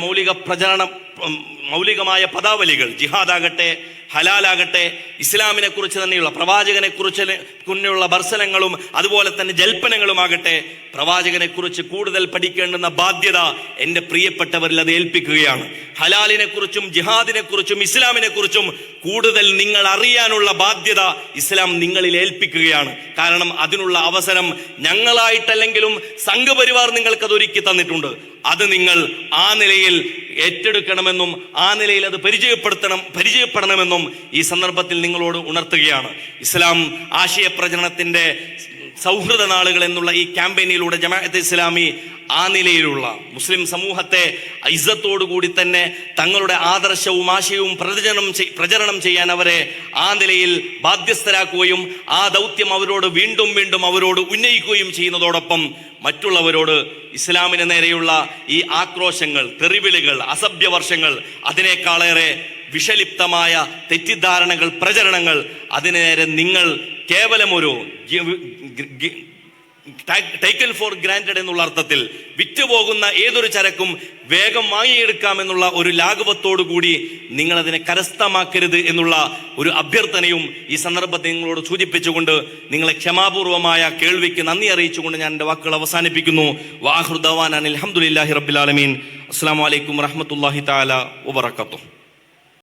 മൗലികമായ പദാവലികൾ, ജിഹാദാകട്ടെ ഹലാലാകട്ടെ, ഇസ്ലാമിനെ കുറിച്ച് തന്നെയുള്ള പ്രവാചകനെ കുറിച്ചുള്ള ദർശനങ്ങളും അതുപോലെ തന്നെ ജൽപ്പനങ്ങളുമാകട്ടെ, പ്രവാചകനെ കുറിച്ച് കൂടുതൽ പഠിക്കേണ്ടുന്ന ബാധ്യത എൻ്റെ പ്രിയപ്പെട്ടവരിൽ അത് ഏൽപ്പിക്കുകയാണ്. ഹലാലിനെ കുറിച്ചും ജിഹാദിനെ കുറിച്ചും ഇസ്ലാമിനെ കുറിച്ചും കൂടുതൽ നിങ്ങൾ അറിയാനുള്ള ബാധ്യത ഇസ്ലാം നിങ്ങളിൽ ഏൽപ്പിക്കുകയാണ്. കാരണം അതിനുള്ള അവസരം ഞങ്ങളായിട്ടല്ലെങ്കിലും സംഘപരിവാർ നിങ്ങൾക്കത് ഒരുക്കി തന്നിട്ടുണ്ട്. അത് നിങ്ങൾ ആ നിലയിൽ ഏറ്റെടുക്കണമെന്നും ആ നിലയിൽ അത് പരിചയപ്പെടണമെന്നും ഈ സന്ദർഭത്തിൽ നിങ്ങളോട് ഉണർത്തുകയാണ്. ഇസ്ലാം ആശയപ്രചരണത്തിന്റെ സൗഹൃദ നാളുകൾ എന്നുള്ള ഈ ക്യാമ്പയിനിലൂടെ ജമാഅത്തെ ഇസ്ലാമി ആ നിലയിലുള്ള മുസ്ലിം സമൂഹത്തെ ഇസ്സത്തോടുകൂടി തന്നെ തങ്ങളുടെ ആദർശവും ആശയവും പ്രചരണം ചെയ്യാൻ അവരെ ആ നിലയിൽ ബാധ്യസ്ഥരാക്കുകയും ആ ദൗത്യം അവരോട് വീണ്ടും വീണ്ടും അവരോട് ഉന്നയിക്കുകയും ചെയ്യുന്നതോടൊപ്പം മറ്റുള്ളവരോട് ഇസ്ലാമിന് നേരെയുള്ള ഈ ആക്രോശങ്ങൾ, തെറിവിളികൾ, അസഭ്യവർഷങ്ങൾ, അതിനേക്കാളേറെ വിഷലിപ്തമായ തെറ്റിദ്ധാരണകൾ, പ്രചരണങ്ങൾ, അതിനു നേരെ നിങ്ങൾ കേവലം ഒരു ടേക്കൻ ഫോർ ഗ്രാൻറ്റഡ് എന്നുള്ള അർത്ഥത്തിൽ വിറ്റുപോകുന്ന ഏതൊരു ചരക്കും വേഗം വാങ്ങിയെടുക്കാമെന്നുള്ള ഒരു ലാഘവത്തോടു കൂടി നിങ്ങൾ അതിനെ കരസ്ഥമാക്കരുത് എന്നുള്ള ഒരു അഭ്യർത്ഥനയും ഈ സന്ദർഭത്തിൽ നിങ്ങളോട് സൂചിപ്പിച്ചുകൊണ്ട് നിങ്ങളെ ക്ഷമാപൂർവമായ കേൾവിക്ക് നന്ദി അറിയിച്ചുകൊണ്ട് ഞാൻ എൻ്റെ വാക്കുകൾ അവസാനിപ്പിക്കുന്നു. വാഹിറു ദഅ്വാനാ അൽഹംദുലില്ലാഹി റബ്ബിൽ ആലമീൻ. അസ്സലാമു അലൈക്കും വറഹ്മത്തുള്ളാഹി തആല വബറകാതുഹു.